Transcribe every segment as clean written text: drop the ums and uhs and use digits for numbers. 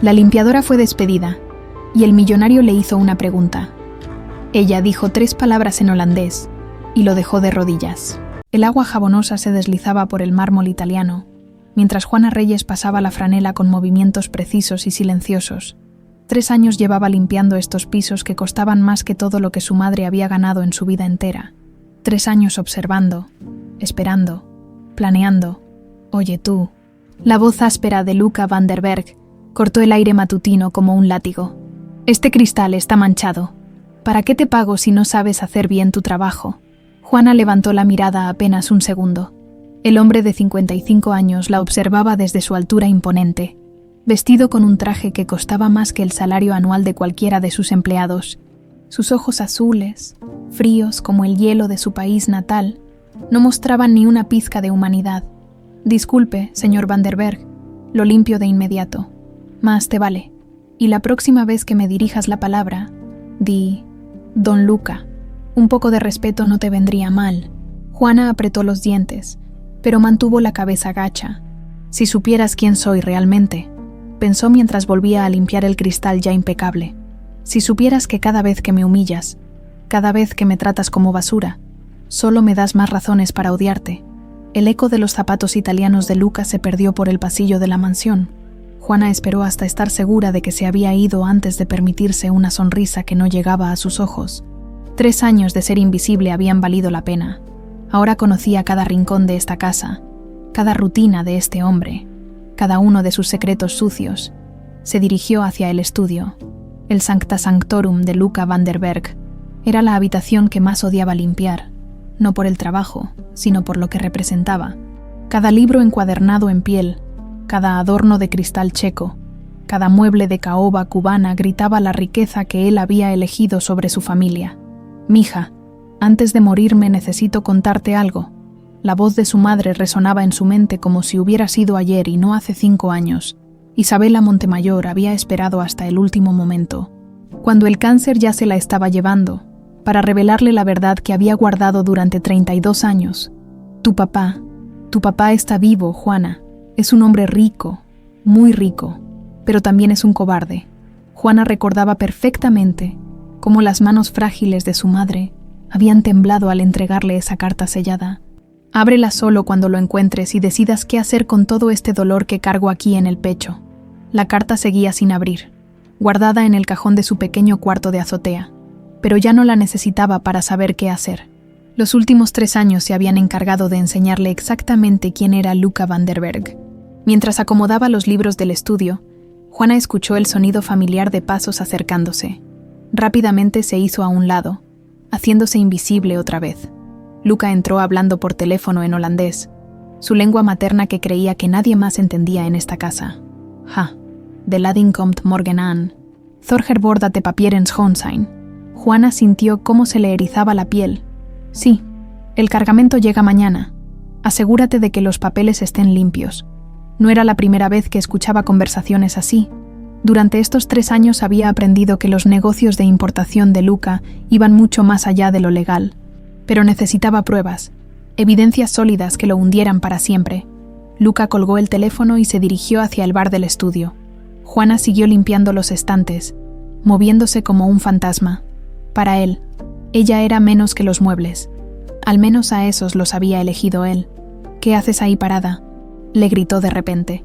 La limpiadora fue despedida, y el millonario le hizo una pregunta. Ella dijo 3 palabras en holandés, y lo dejó de rodillas. El agua jabonosa se deslizaba por el mármol italiano, mientras Juana Reyes pasaba la franela con movimientos precisos y silenciosos. 3 años llevaba limpiando estos pisos que costaban más que todo lo que su madre había ganado en su vida entera. 3 años observando, esperando, planeando. «Oye tú». La voz áspera de Luca van der Berg cortó el aire matutino como un látigo. «Este cristal está manchado. ¿Para qué te pago si no sabes hacer bien tu trabajo?» Juana levantó la mirada apenas un segundo. El hombre de 55 años la observaba desde su altura imponente, vestido con un traje que costaba más que el salario anual de cualquiera de sus empleados. Sus ojos azules, fríos como el hielo de su país natal, no mostraban ni una pizca de humanidad. «Disculpe, señor van der Berg, lo limpio de inmediato. Más te vale. Y la próxima vez que me dirijas la palabra, di Don Luca. Un poco de respeto no te vendría mal». Juana apretó los dientes, pero mantuvo la cabeza gacha. «Si supieras quién soy realmente», pensó mientras volvía a limpiar el cristal ya impecable. «Si supieras que cada vez que me humillas, cada vez que me tratas como basura, solo me das más razones para odiarte». El eco de los zapatos italianos de Luca se perdió por el pasillo de la mansión. Juana esperó hasta estar segura de que se había ido antes de permitirse una sonrisa que no llegaba a sus ojos. 3 años de ser invisible habían valido la pena. Ahora conocía cada rincón de esta casa, cada rutina de este hombre, cada uno de sus secretos sucios. Se dirigió hacia el estudio. El Sancta Sanctorum de Luca van der Berg era la habitación que más odiaba limpiar, no por el trabajo, sino por lo que representaba. Cada libro encuadernado en piel, cada adorno de cristal checo, cada mueble de caoba cubana gritaba la riqueza que él había elegido sobre su familia. «Mija, antes de morirme necesito contarte algo». La voz de su madre resonaba en su mente como si hubiera sido ayer y no hace 5 años. Isabela Montemayor había esperado hasta el último momento, cuando el cáncer ya se la estaba llevando, para revelarle la verdad que había guardado durante 32 años. Tu papá está vivo, Juana. Es un hombre rico, muy rico, pero también es un cobarde». Juana recordaba perfectamente cómo las manos frágiles de su madre habían temblado al entregarle esa carta sellada. «Ábrela solo cuando lo encuentres y decidas qué hacer con todo este dolor que cargo aquí en el pecho». La carta seguía sin abrir, guardada en el cajón de su pequeño cuarto de azotea, pero ya no la necesitaba para saber qué hacer. Los últimos 3 años se habían encargado de enseñarle exactamente quién era Luca van der Berg. Mientras acomodaba los libros del estudio, Juana escuchó el sonido familiar de pasos acercándose. Rápidamente se hizo a un lado, haciéndose invisible otra vez. Luca entró hablando por teléfono en holandés, su lengua materna que creía que nadie más entendía en esta casa. «Ja, de lading komt morgen aan. Thorger borda te papieren schoon zijn». Juana sintió cómo se le erizaba la piel. «Sí, el cargamento llega mañana. Asegúrate de que los papeles estén limpios». No era la primera vez que escuchaba conversaciones así. Durante estos 3 años había aprendido que los negocios de importación de Luca iban mucho más allá de lo legal. Pero necesitaba pruebas, evidencias sólidas que lo hundieran para siempre. Luca colgó el teléfono y se dirigió hacia el bar del estudio. Juana siguió limpiando los estantes, moviéndose como un fantasma. Para él, ella era menos que los muebles. Al menos a esos los había elegido él. «¿Qué haces ahí parada?», le gritó de repente.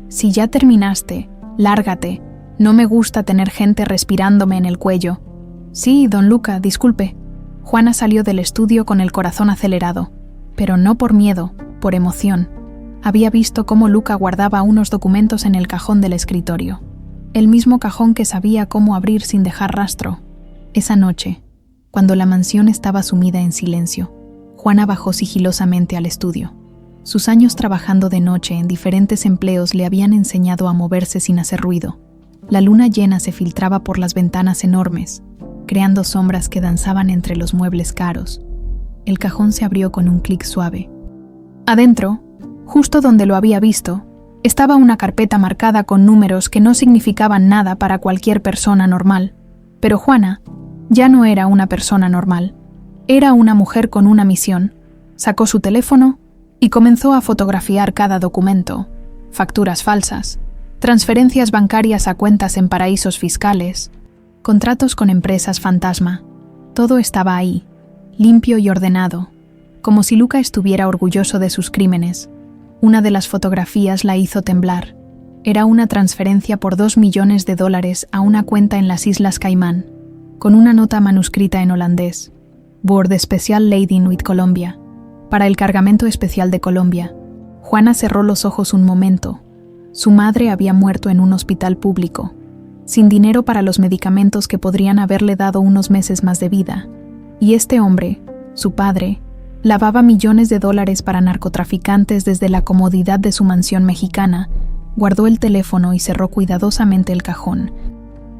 «Si ya terminaste, lárgate. No me gusta tener gente respirándome en el cuello». «Sí, don Luca, disculpe». Juana salió del estudio con el corazón acelerado, pero no por miedo, por emoción. Había visto cómo Luca guardaba unos documentos en el cajón del escritorio, el mismo cajón que sabía cómo abrir sin dejar rastro. Esa noche, cuando la mansión estaba sumida en silencio, Juana bajó sigilosamente al estudio. Sus años trabajando de noche en diferentes empleos le habían enseñado a moverse sin hacer ruido. La luna llena se filtraba por las ventanas enormes, creando sombras que danzaban entre los muebles caros. El cajón se abrió con un clic suave. Adentro, justo donde lo había visto, estaba una carpeta marcada con números que no significaban nada para cualquier persona normal. Pero Juana ya no era una persona normal. Era una mujer con una misión. Sacó su teléfono y comenzó a fotografiar cada documento, facturas falsas, transferencias bancarias a cuentas en paraísos fiscales, contratos con empresas fantasma. Todo estaba ahí, limpio y ordenado, como si Luca estuviera orgulloso de sus crímenes. Una de las fotografías la hizo temblar. Era una transferencia por $2 millones a una cuenta en las Islas Caimán, con una nota manuscrita en holandés. Board Special Lading with Colombia. Para el cargamento especial de Colombia. Juana cerró los ojos un momento. Su madre había muerto en un hospital público, sin dinero para los medicamentos que podrían haberle dado unos meses más de vida. Y este hombre, su padre, lavaba millones de dólares para narcotraficantes desde la comodidad de su mansión mexicana. Guardó el teléfono y cerró cuidadosamente el cajón.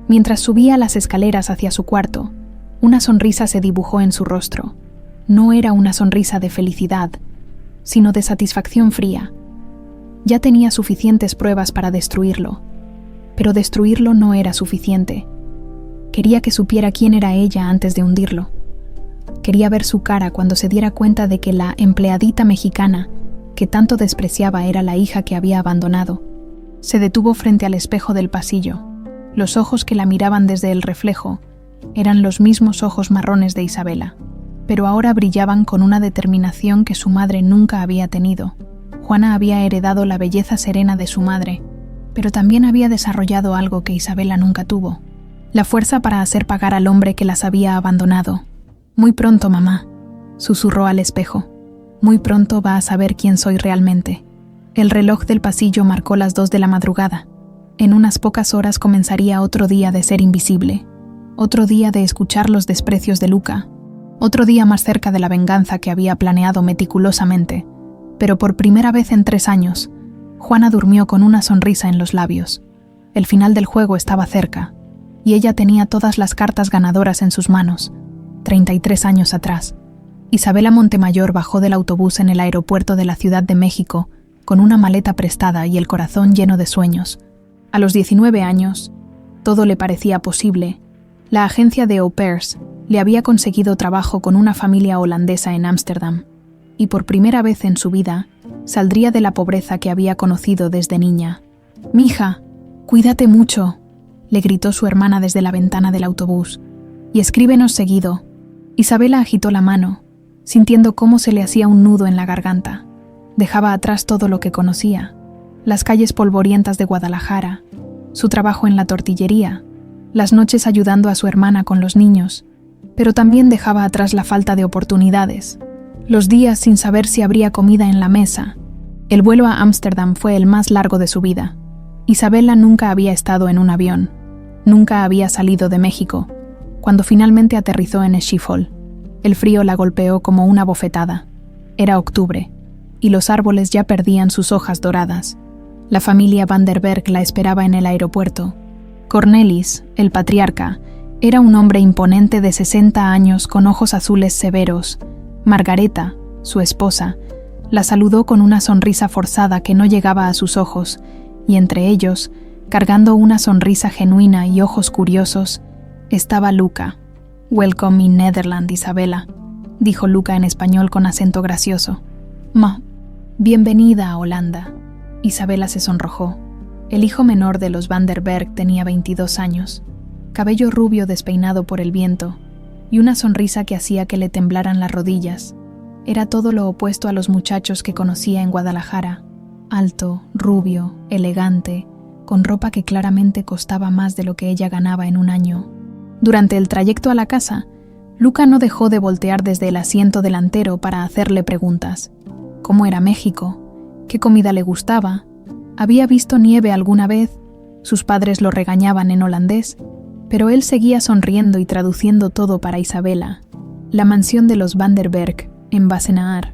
Mientras subía las escaleras hacia su cuarto, una sonrisa se dibujó en su rostro. No era una sonrisa de felicidad, sino de satisfacción fría. Ya tenía suficientes pruebas para destruirlo, pero destruirlo no era suficiente. Quería que supiera quién era ella antes de hundirlo. Quería ver su cara cuando se diera cuenta de que la empleadita mexicana que tanto despreciaba era la hija que había abandonado. Se detuvo frente al espejo del pasillo. Los ojos que la miraban desde el reflejo eran los mismos ojos marrones de Isabela, pero ahora brillaban con una determinación que su madre nunca había tenido. Juana había heredado la belleza serena de su madre, pero también había desarrollado algo que Isabela nunca tuvo: la fuerza para hacer pagar al hombre que las había abandonado. «Muy pronto, mamá», susurró al espejo. «Muy pronto va a saber quién soy realmente». El reloj del pasillo marcó las 2 de la madrugada. En unas pocas horas comenzaría otro día de ser invisible, otro día de escuchar los desprecios de Luca, otro día más cerca de la venganza que había planeado meticulosamente. Pero por primera vez en 3 años, Juana durmió con una sonrisa en los labios. El final del juego estaba cerca, y ella tenía todas las cartas ganadoras en sus manos. 33 años atrás, Isabela Montemayor bajó del autobús en el aeropuerto de la Ciudad de México con una maleta prestada y el corazón lleno de sueños. A los 19 años, todo le parecía posible. La agencia de au pairs le había conseguido trabajo con una familia holandesa en Ámsterdam, y por primera vez en su vida saldría de la pobreza que había conocido desde niña. «Mija, cuídate mucho», le gritó su hermana desde la ventana del autobús, «y escríbenos seguido». Isabela agitó la mano, sintiendo cómo se le hacía un nudo en la garganta. Dejaba atrás todo lo que conocía: las calles polvorientas de Guadalajara, su trabajo en la tortillería, las noches ayudando a su hermana con los niños, pero también dejaba atrás la falta de oportunidades, los días sin saber si habría comida en la mesa. El vuelo a Ámsterdam fue el más largo de su vida. Isabela nunca había estado en un avión, nunca había salido de México. Cuando finalmente aterrizó en Schiphol, el frío la golpeó como una bofetada. Era octubre, y los árboles ya perdían sus hojas doradas. La familia Van der Berg la esperaba en el aeropuerto. Cornelis, el patriarca, era un hombre imponente de 60 años con ojos azules severos. Margareta, su esposa, la saludó con una sonrisa forzada que no llegaba a sus ojos, y entre ellos, cargando una sonrisa genuina y ojos curiosos, estaba Luca. «Welcome in Netherland, Isabela», dijo Luca en español con acento gracioso. «Bienvenida a Holanda». Isabela se sonrojó. El hijo menor de los Van der Berg tenía 22 años, cabello rubio despeinado por el viento, y una sonrisa que hacía que le temblaran las rodillas. Era todo lo opuesto a los muchachos que conocía en Guadalajara: alto, rubio, elegante, con ropa que claramente costaba más de lo que ella ganaba en un año. Durante el trayecto a la casa, Luca no dejó de voltear desde el asiento delantero para hacerle preguntas. ¿Cómo era México? ¿Qué comida le gustaba? ¿Había visto nieve alguna vez? Sus padres lo regañaban en holandés, pero él seguía sonriendo y traduciendo todo para Isabela. La mansión de los Van der Berg, en Wassenaar,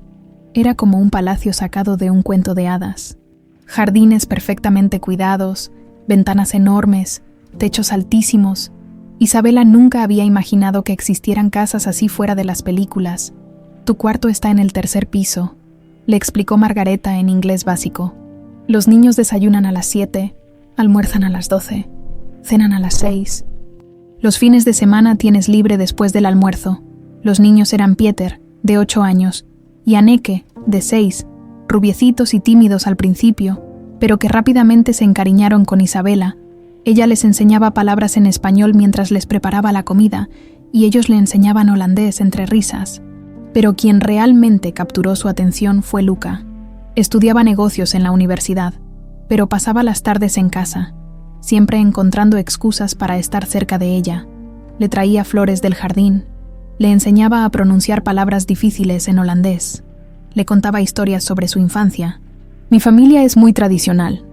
era como un palacio sacado de un cuento de hadas. Jardines perfectamente cuidados, ventanas enormes, techos altísimos. Isabela nunca había imaginado que existieran casas así fuera de las películas. «Tu cuarto está en el 3er piso», le explicó Margareta en inglés básico. «Los niños desayunan a las 7, almuerzan a las 12, cenan a las 6. Los fines de semana tienes libre después del almuerzo». Los niños eran Pieter, de 8 años, y Anneke, de 6, rubiecitos y tímidos al principio, pero que rápidamente se encariñaron con Isabela. Ella les enseñaba palabras en español mientras les preparaba la comida, y ellos le enseñaban holandés entre risas. Pero quien realmente capturó su atención fue Luca. Estudiaba negocios en la universidad, pero pasaba las tardes en casa, siempre encontrando excusas para estar cerca de ella. Le traía flores del jardín, le enseñaba a pronunciar palabras difíciles en holandés, le contaba historias sobre su infancia. «Mi familia es muy tradicional»,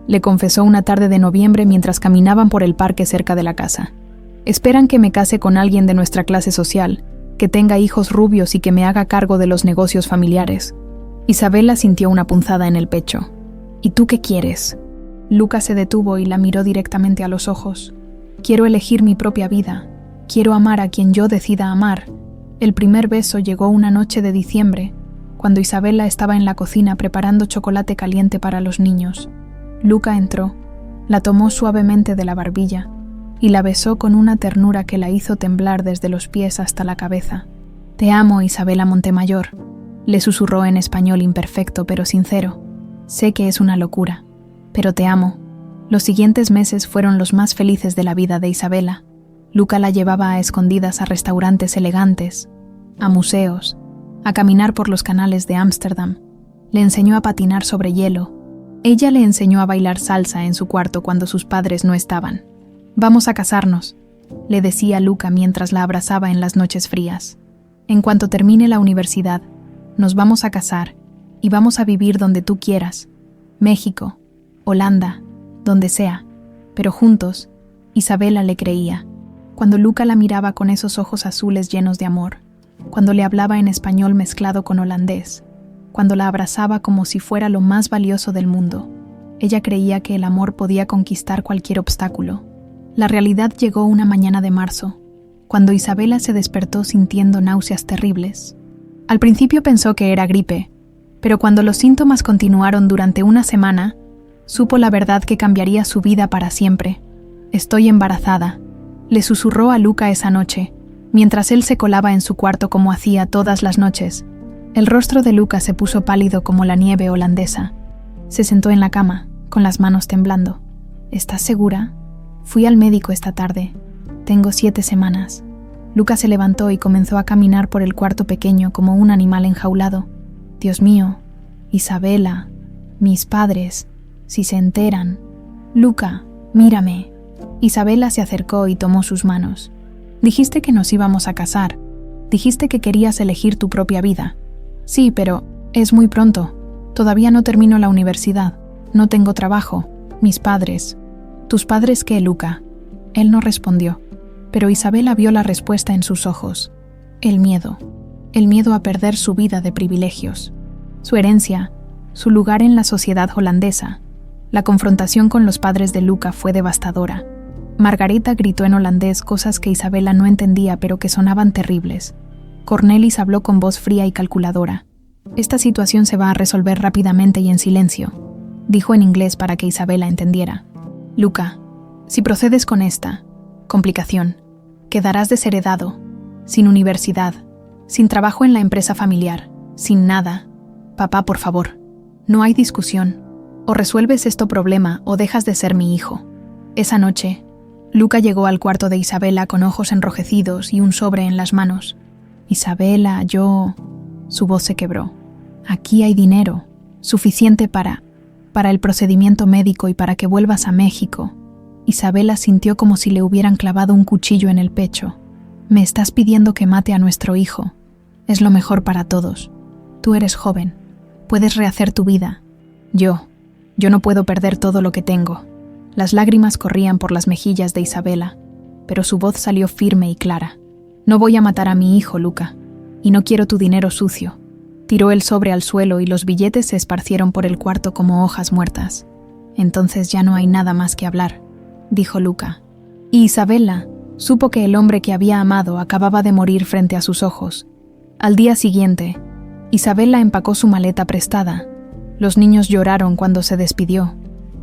le confesó una tarde de noviembre mientras caminaban por el parque cerca de la casa. «Esperan que me case con alguien de nuestra clase social, que tenga hijos rubios y que me haga cargo de los negocios familiares». Isabela sintió una punzada en el pecho. «¿Y tú qué quieres?». Luca se detuvo y la miró directamente a los ojos. «Quiero elegir mi propia vida. Quiero amar a quien yo decida amar». El primer beso llegó una noche de diciembre, cuando Isabela estaba en la cocina preparando chocolate caliente para los niños. Luca entró, la tomó suavemente de la barbilla y la besó con una ternura que la hizo temblar desde los pies hasta la cabeza. «Te amo, Isabela Montemayor», le susurró en español imperfecto pero sincero. «Sé que es una locura, pero te amo». Los siguientes meses fueron los más felices de la vida de Isabela. Luca la llevaba a escondidas a restaurantes elegantes, a museos, a caminar por los canales de Ámsterdam. Le enseñó a patinar sobre hielo. Ella le enseñó a bailar salsa en su cuarto cuando sus padres no estaban. «Vamos a casarnos», le decía Luca mientras la abrazaba en las noches frías. «En cuanto termine la universidad, nos vamos a casar y vamos a vivir donde tú quieras. México, Holanda, donde sea, pero juntos». Isabela le creía. Cuando Luca la miraba con esos ojos azules llenos de amor, cuando le hablaba en español mezclado con holandés, cuando la abrazaba como si fuera lo más valioso del mundo, ella creía que el amor podía conquistar cualquier obstáculo. La realidad llegó una mañana de marzo, cuando Isabela se despertó sintiendo náuseas terribles. Al principio pensó que era gripe, pero cuando los síntomas continuaron durante una semana, supo la verdad que cambiaría su vida para siempre. «Estoy embarazada», le susurró a Luca esa noche, mientras él se colaba en su cuarto como hacía todas las noches. El rostro de Luca se puso pálido como la nieve holandesa. Se sentó en la cama, con las manos temblando. «¿Estás segura? Fui al médico esta tarde. Tengo 7 semanas». Luca se levantó y comenzó a caminar por el cuarto pequeño como un animal enjaulado. «Dios mío, Isabela, mis padres, si se enteran». «Luca, mírame». Isabela se acercó y tomó sus manos. «Dijiste que nos íbamos a casar. Dijiste que querías elegir tu propia vida». «Sí, pero es muy pronto. Todavía no termino la universidad. No tengo trabajo. Mis padres». «¿Tus padres qué, Luca?». Él no respondió, pero Isabela vio la respuesta en sus ojos. El miedo a perder su vida de privilegios, su herencia, su lugar en la sociedad holandesa. La confrontación con los padres de Luca fue devastadora. Margareta gritó en holandés cosas que Isabela no entendía pero que sonaban terribles. Cornelis habló con voz fría y calculadora. «Esta situación se va a resolver rápidamente y en silencio», dijo en inglés para que Isabela entendiera. «Luca, si procedes con esta complicación, quedarás desheredado, sin universidad, sin trabajo en la empresa familiar, sin nada. Papá, por favor, no hay discusión. O resuelves este problema o dejas de ser mi hijo». Esa noche, Luca llegó al cuarto de Isabela con ojos enrojecidos y un sobre en las manos. «Isabela, yo...». Su voz se quebró. «Aquí hay dinero, suficiente para el procedimiento médico y para que vuelvas a México». Isabela sintió como si le hubieran clavado un cuchillo en el pecho. «Me estás pidiendo que mate a nuestro hijo. Es lo mejor para todos. Tú eres joven. Puedes rehacer tu vida. Yo no puedo perder todo lo que tengo». Las lágrimas corrían por las mejillas de Isabela, pero su voz salió firme y clara. «No voy a matar a mi hijo, Luca, y no quiero tu dinero sucio». Tiró el sobre al suelo y los billetes se esparcieron por el cuarto como hojas muertas. «Entonces ya no hay nada más que hablar», dijo Luca. Y Isabela supo que el hombre que había amado acababa de morir frente a sus ojos. Al día siguiente, Isabela empacó su maleta prestada. Los niños lloraron cuando se despidió.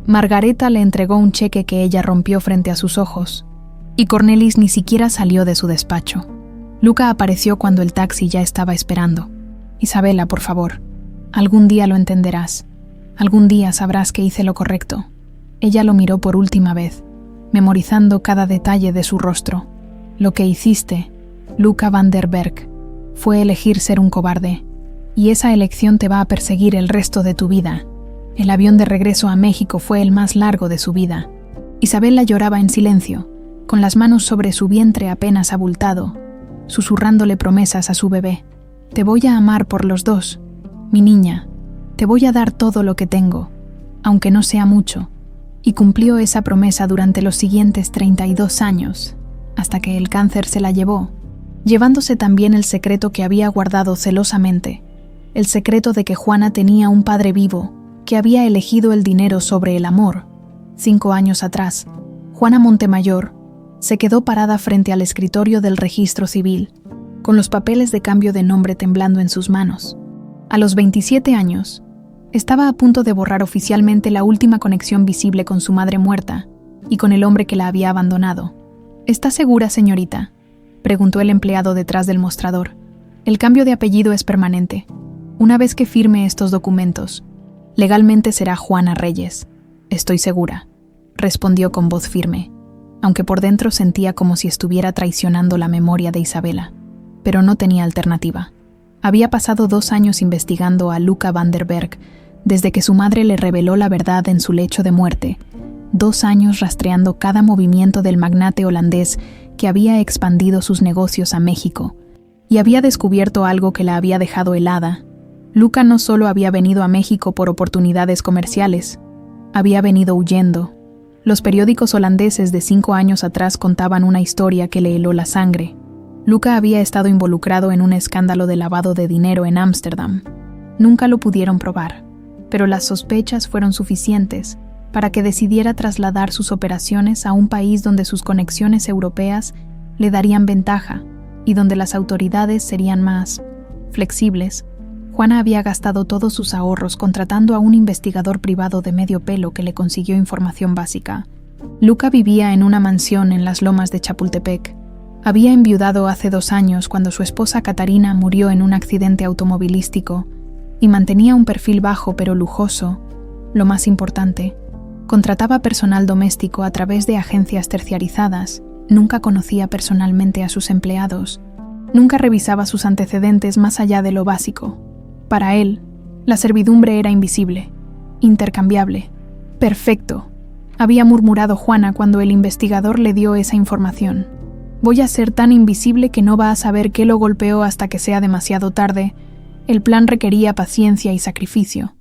Margareta le entregó un cheque que ella rompió frente a sus ojos, y Cornelis ni siquiera salió de su despacho. Luca apareció cuando el taxi ya estaba esperando. «Isabela, por favor, algún día lo entenderás. Algún día sabrás que hice lo correcto. Ella lo miró por última vez, memorizando cada detalle de su rostro. Lo que hiciste, Luca van der Berg, fue elegir ser un cobarde, y esa elección te va a perseguir el resto de tu vida. El avión de regreso a México fue el más largo de su vida. Isabela lloraba en silencio, con las manos sobre su vientre apenas abultado, susurrándole promesas a su bebé. Te voy a amar por los dos, mi niña. Te voy a dar todo lo que tengo, aunque no sea mucho. Y cumplió esa promesa durante los siguientes 32 años, hasta que el cáncer se la llevó, llevándose también el secreto que había guardado celosamente, el secreto de que Juana tenía un padre vivo, que había elegido el dinero sobre el amor. 5 años atrás, Juana Montemayor se quedó parada frente al escritorio del registro civil, con los papeles de cambio de nombre temblando en sus manos. A los 27 años, estaba a punto de borrar oficialmente la última conexión visible con su madre muerta y con el hombre que la había abandonado. ¿Está segura, señorita?, preguntó el empleado detrás del mostrador. El cambio de apellido es permanente. Una vez que firme estos documentos, legalmente será Juana Reyes. Estoy segura, respondió con voz firme, aunque por dentro sentía como si estuviera traicionando la memoria de Isabela. Pero no tenía alternativa. Había pasado 2 años investigando a Luca van der Berg, desde que su madre le reveló la verdad en su lecho de muerte. 2 años rastreando cada movimiento del magnate holandés que había expandido sus negocios a México, y había descubierto algo que la había dejado helada. Luca no solo había venido a México por oportunidades comerciales, había venido huyendo. Los periódicos holandeses de 5 años atrás contaban una historia que le heló la sangre. Luca había estado involucrado en un escándalo de lavado de dinero en Ámsterdam. Nunca lo pudieron probar, pero las sospechas fueron suficientes para que decidiera trasladar sus operaciones a un país donde sus conexiones europeas le darían ventaja y donde las autoridades serían más flexibles. Juana había gastado todos sus ahorros contratando a un investigador privado de medio pelo que le consiguió información básica. Luca vivía en una mansión en las lomas de Chapultepec. Había enviudado hace 2 años cuando su esposa Catarina murió en un accidente automovilístico y mantenía un perfil bajo pero lujoso. Lo más importante, contrataba personal doméstico a través de agencias terciarizadas, nunca conocía personalmente a sus empleados, nunca revisaba sus antecedentes más allá de lo básico. Para él, la servidumbre era invisible, intercambiable, perfecto, había murmurado Juana cuando el investigador le dio esa información. Voy a ser tan invisible que no va a saber qué lo golpeó hasta que sea demasiado tarde. El plan requería paciencia y sacrificio.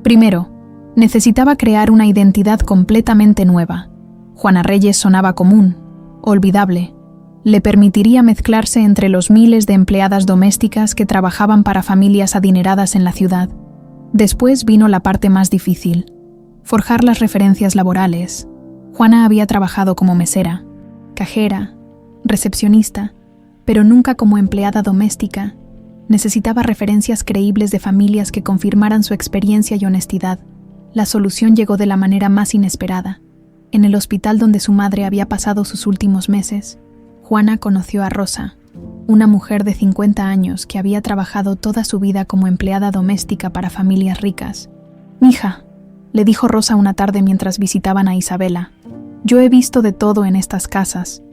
Primero, necesitaba crear una identidad completamente nueva. Juana Reyes sonaba común, olvidable. Le permitiría mezclarse entre los miles de empleadas domésticas que trabajaban para familias adineradas en la ciudad. Después vino la parte más difícil: forjar las referencias laborales. Juana había trabajado como mesera, cajera, recepcionista, pero nunca como empleada doméstica. Necesitaba referencias creíbles de familias que confirmaran su experiencia y honestidad. La solución llegó de la manera más inesperada. En el hospital donde su madre había pasado sus últimos meses, Juana conoció a Rosa, una mujer de 50 años que había trabajado toda su vida como empleada doméstica para familias ricas. «Mija», le dijo Rosa una tarde mientras visitaban a Isabela, «yo he visto de todo en estas casas.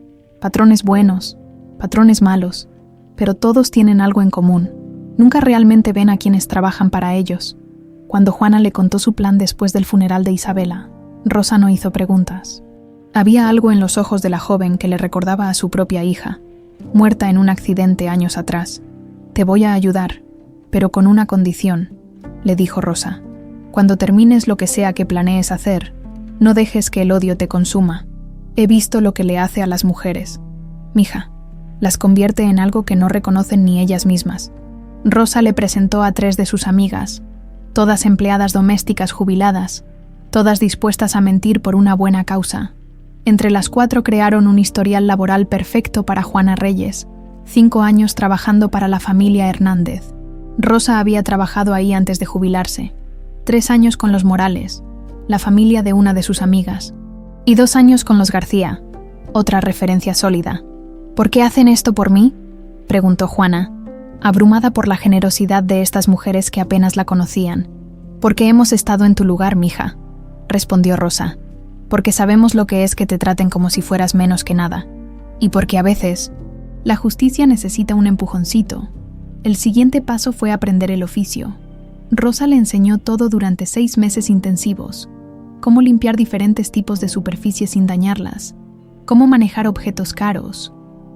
Patrones buenos, patrones malos, pero todos tienen algo en común. Nunca realmente ven a quienes trabajan para ellos». Cuando Juana le contó su plan después del funeral de Isabela, Rosa no hizo preguntas. Había algo en los ojos de la joven que le recordaba a su propia hija, muerta en un accidente años atrás. «Te voy a ayudar, pero con una condición», le dijo Rosa. «Cuando termines lo que sea que planees hacer, no dejes que el odio te consuma. He visto lo que le hace a las mujeres. Mija, las convierte en algo que no reconocen ni ellas mismas». Rosa le presentó a 3 de sus amigas, todas empleadas domésticas jubiladas, todas dispuestas a mentir por una buena causa. Entre las 4 crearon un historial laboral perfecto para Juana Reyes, 5 años trabajando para la familia Hernández. Rosa había trabajado ahí antes de jubilarse, 3 años con los Morales, la familia de una de sus amigas, y 2 años con los García, otra referencia sólida. «¿Por qué hacen esto por mí?», preguntó Juana, abrumada por la generosidad de estas mujeres que apenas la conocían. Porque hemos estado en tu lugar, mija, respondió Rosa. Porque sabemos lo que es que te traten como si fueras menos que nada. Y porque a veces, la justicia necesita un empujoncito. El siguiente paso fue aprender el oficio. Rosa le enseñó todo durante 6 meses intensivos. Cómo limpiar diferentes tipos de superficies sin dañarlas. Cómo manejar objetos caros.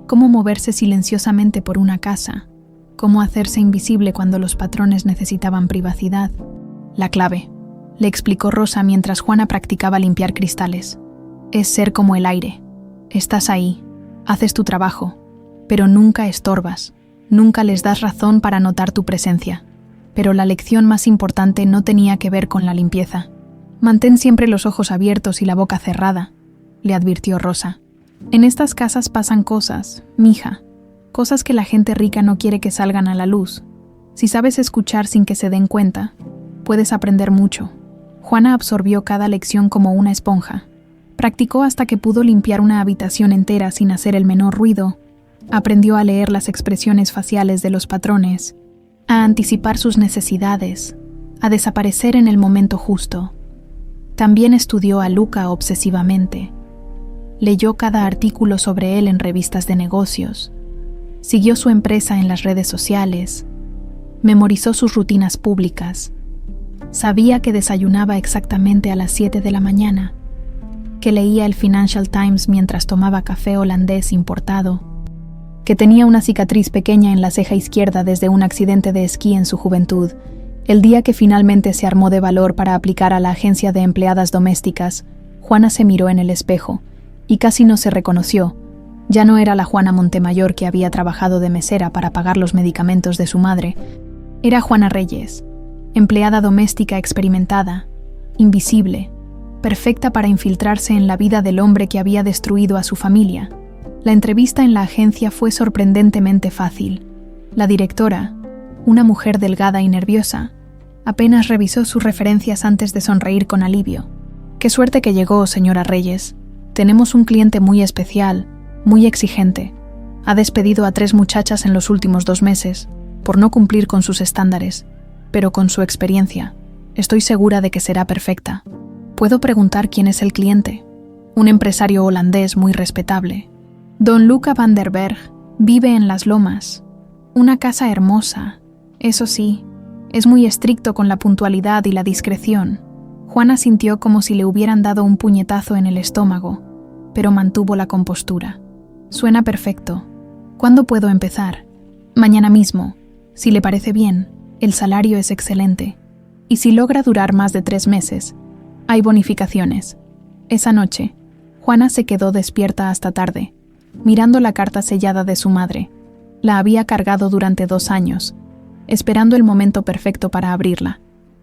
Cómo moverse silenciosamente por una casa. Cómo hacerse invisible cuando los patrones necesitaban privacidad. La clave, le explicó Rosa mientras Juana practicaba limpiar cristales, es ser como el aire. Estás ahí, haces tu trabajo, pero nunca estorbas, nunca les das razón para notar tu presencia. Pero la lección más importante no tenía que ver con la limpieza. Mantén siempre los ojos abiertos y la boca cerrada, le advirtió Rosa. En estas casas pasan cosas, mija, cosas que la gente rica no quiere que salgan a la luz. Si sabes escuchar sin que se den cuenta, puedes aprender mucho. Juana absorbió cada lección como una esponja. Practicó hasta que pudo limpiar una habitación entera sin hacer el menor ruido. Aprendió a leer las expresiones faciales de los patrones, a anticipar sus necesidades, a desaparecer en el momento justo. También estudió a Luca obsesivamente. Leyó cada artículo sobre él en revistas de negocios. Siguió su empresa en las redes sociales. Memorizó sus rutinas públicas. Sabía que desayunaba exactamente a las 7 de la mañana, que leía el Financial Times mientras tomaba café holandés importado, que tenía una cicatriz pequeña en la ceja izquierda desde un accidente de esquí en su juventud. El día que finalmente se armó de valor para aplicar a la agencia de empleadas domésticas, Juana se miró en el espejo y casi no se reconoció. Ya no era la Juana Montemayor que había trabajado de mesera para pagar los medicamentos de su madre. Era Juana Reyes, empleada doméstica experimentada, invisible, perfecta para infiltrarse en la vida del hombre que había destruido a su familia. La entrevista en la agencia fue sorprendentemente fácil. La directora, una mujer delgada y nerviosa, apenas revisó sus referencias antes de sonreír con alivio. «Qué suerte que llegó, señora Reyes. Tenemos un cliente muy especial, muy exigente. Ha despedido a 3 muchachas en los últimos 2 meses, por no cumplir con sus estándares. Pero con su experiencia, estoy segura de que será perfecta. ¿Puedo preguntar quién es el cliente?» Un empresario holandés muy respetable. Don Luca van der Berg vive en Las Lomas. Una casa hermosa. Eso sí, es muy estricto con la puntualidad y la discreción. Juana sintió como si le hubieran dado un puñetazo en el estómago, pero mantuvo la compostura. Suena perfecto. ¿Cuándo puedo empezar? Mañana mismo. Si le parece bien, el salario es excelente. Y si logra durar más de 3 meses, hay bonificaciones. Esa noche, Juana se quedó despierta hasta tarde, mirando la carta sellada de su madre. La había cargado durante 2 años, esperando el momento perfecto para abrirla.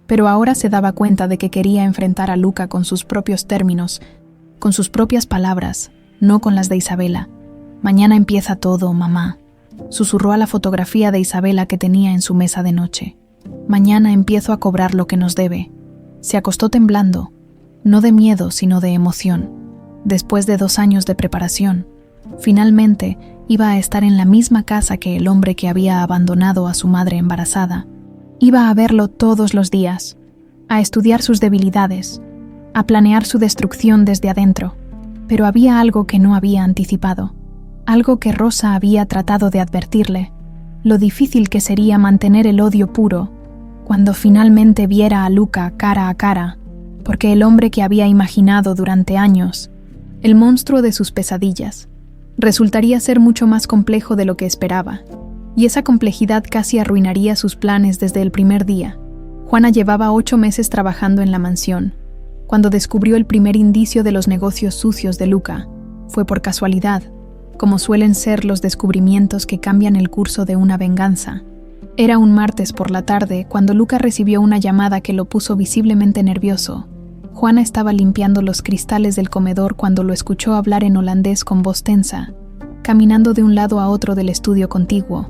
Pero ahora se daba cuenta de que quería enfrentar a Luca con sus propios términos, con sus propias palabras, no con las de Isabela. «Mañana empieza todo, mamá», susurró a la fotografía de Isabela que tenía en su mesa de noche. «Mañana empiezo a cobrar lo que nos debe». Se acostó temblando, no de miedo, sino de emoción. Después de 2 años de preparación, finalmente iba a estar en la misma casa que el hombre que había abandonado a su madre embarazada. Iba a verlo todos los días, a estudiar sus debilidades, a planear su destrucción desde adentro. Pero había algo que no había anticipado, algo que Rosa había tratado de advertirle, lo difícil que sería mantener el odio puro cuando finalmente viera a Luca cara a cara, porque el hombre que había imaginado durante años, el monstruo de sus pesadillas, resultaría ser mucho más complejo de lo que esperaba, y esa complejidad casi arruinaría sus planes desde el primer día. Juana llevaba 8 meses trabajando en la mansión. Cuando descubrió el primer indicio de los negocios sucios de Luca, fue por casualidad, como suelen ser los descubrimientos que cambian el curso de una venganza. Era un martes por la tarde cuando Luca recibió una llamada que lo puso visiblemente nervioso. Juana estaba limpiando los cristales del comedor cuando lo escuchó hablar en holandés con voz tensa, caminando de un lado a otro del estudio contiguo.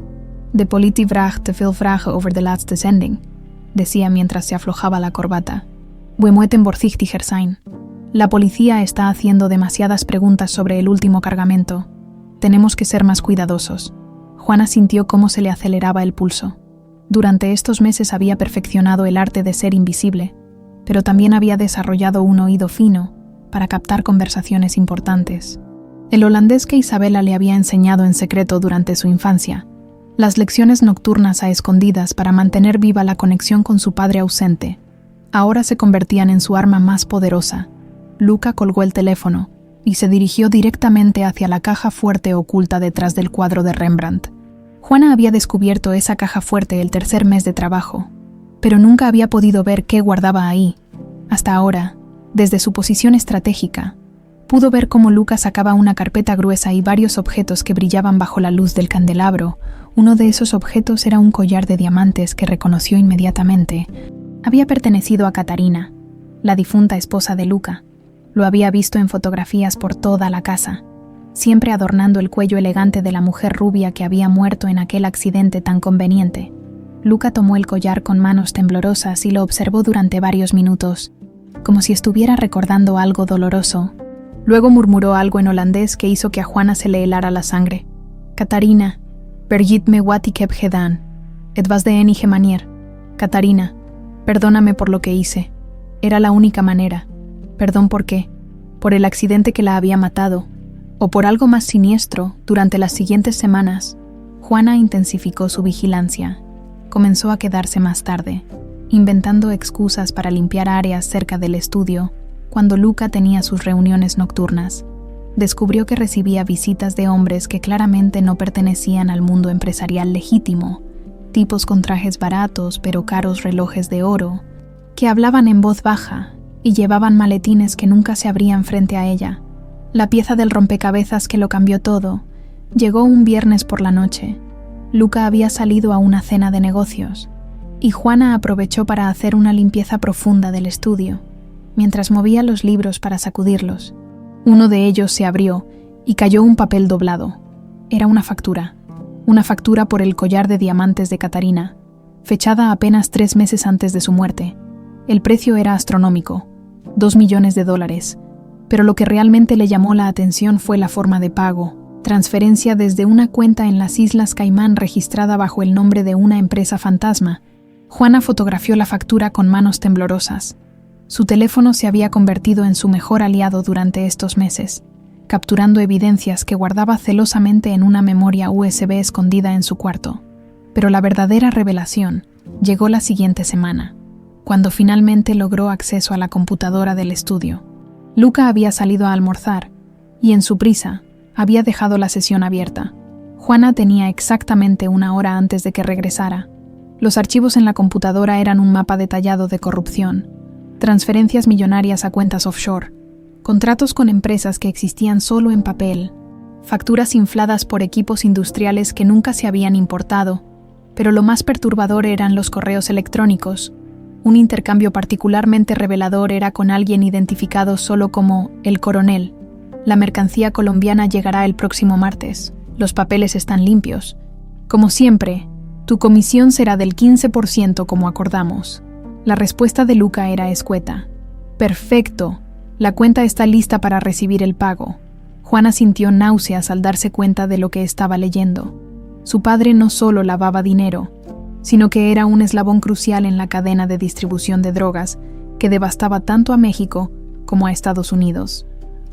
«De politie vraagt te veel vragen over de laatste zending», decía mientras se aflojaba la corbata. «We moeten voorzichtiger zijn. La policía está haciendo demasiadas preguntas sobre el último cargamento. Tenemos que ser más cuidadosos». Juana sintió cómo se le aceleraba el pulso. Durante estos meses había perfeccionado el arte de ser invisible, pero también había desarrollado un oído fino para captar conversaciones importantes. El holandés que Isabella le había enseñado en secreto durante su infancia, las lecciones nocturnas a escondidas para mantener viva la conexión con su padre ausente, ahora se convertían en su arma más poderosa. Luca colgó el teléfono y se dirigió directamente hacia la caja fuerte oculta detrás del cuadro de Rembrandt. Juana había descubierto esa caja fuerte el tercer mes de trabajo, pero nunca había podido ver qué guardaba ahí. Hasta ahora, desde su posición estratégica, pudo ver cómo Luca sacaba una carpeta gruesa y varios objetos que brillaban bajo la luz del candelabro. Uno de esos objetos era un collar de diamantes que reconoció inmediatamente. Había pertenecido a Catarina, la difunta esposa de Luca. Lo había visto en fotografías por toda la casa, siempre adornando el cuello elegante de la mujer rubia que había muerto en aquel accidente tan conveniente. Luca tomó el collar con manos temblorosas y lo observó durante varios minutos, como si estuviera recordando algo doloroso. Luego murmuró algo en holandés que hizo que a Juana se le helara la sangre. «Catarina, vergeet me wat ik heb gedaan. Het was de enige manier. Catarina, perdóname por lo que hice. Era la única manera. Perdón por qué, por el accidente que la había matado, o por algo más siniestro. Durante las siguientes semanas, Juana intensificó su vigilancia. Comenzó a quedarse más tarde, inventando excusas para limpiar áreas cerca del estudio, cuando Luca tenía sus reuniones nocturnas. Descubrió que recibía visitas de hombres que claramente no pertenecían al mundo empresarial legítimo, tipos con trajes baratos pero caros relojes de oro, que hablaban en voz baja y llevaban maletines que nunca se abrían frente a ella. La pieza del rompecabezas que lo cambió todo llegó un viernes por la noche. Luca había salido a una cena de negocios, y Juana aprovechó para hacer una limpieza profunda del estudio, mientras movía los libros para sacudirlos. Uno de ellos se abrió y cayó un papel doblado. Era una factura por el collar de diamantes de Catarina, fechada apenas 3 meses antes de su muerte. El precio era astronómico, $2 millones, pero lo que realmente le llamó la atención fue la forma de pago: transferencia desde una cuenta en las Islas Caimán registrada bajo el nombre de una empresa fantasma. Juana fotografió la factura con manos temblorosas. Su teléfono se había convertido en su mejor aliado durante estos meses, capturando evidencias que guardaba celosamente en una memoria USB escondida en su cuarto. Pero la verdadera revelación llegó la siguiente semana, cuando finalmente logró acceso a la computadora del estudio. Luca había salido a almorzar, y en su prisa había dejado la sesión abierta. Juana tenía exactamente 1 hora antes de que regresara. Los archivos en la computadora eran un mapa detallado de corrupción, transferencias millonarias a cuentas offshore, contratos con empresas que existían solo en papel, facturas infladas por equipos industriales que nunca se habían importado, pero lo más perturbador eran los correos electrónicos. Un intercambio particularmente revelador era con alguien identificado solo como el coronel. La mercancía colombiana llegará el próximo martes. Los papeles están limpios. Como siempre, tu comisión será del 15% como acordamos. La respuesta de Luca era escueta. Perfecto. La cuenta está lista para recibir el pago. Juana sintió náuseas al darse cuenta de lo que estaba leyendo. Su padre no solo lavaba dinero, sino que era un eslabón crucial en la cadena de distribución de drogas que devastaba tanto a México como a Estados Unidos.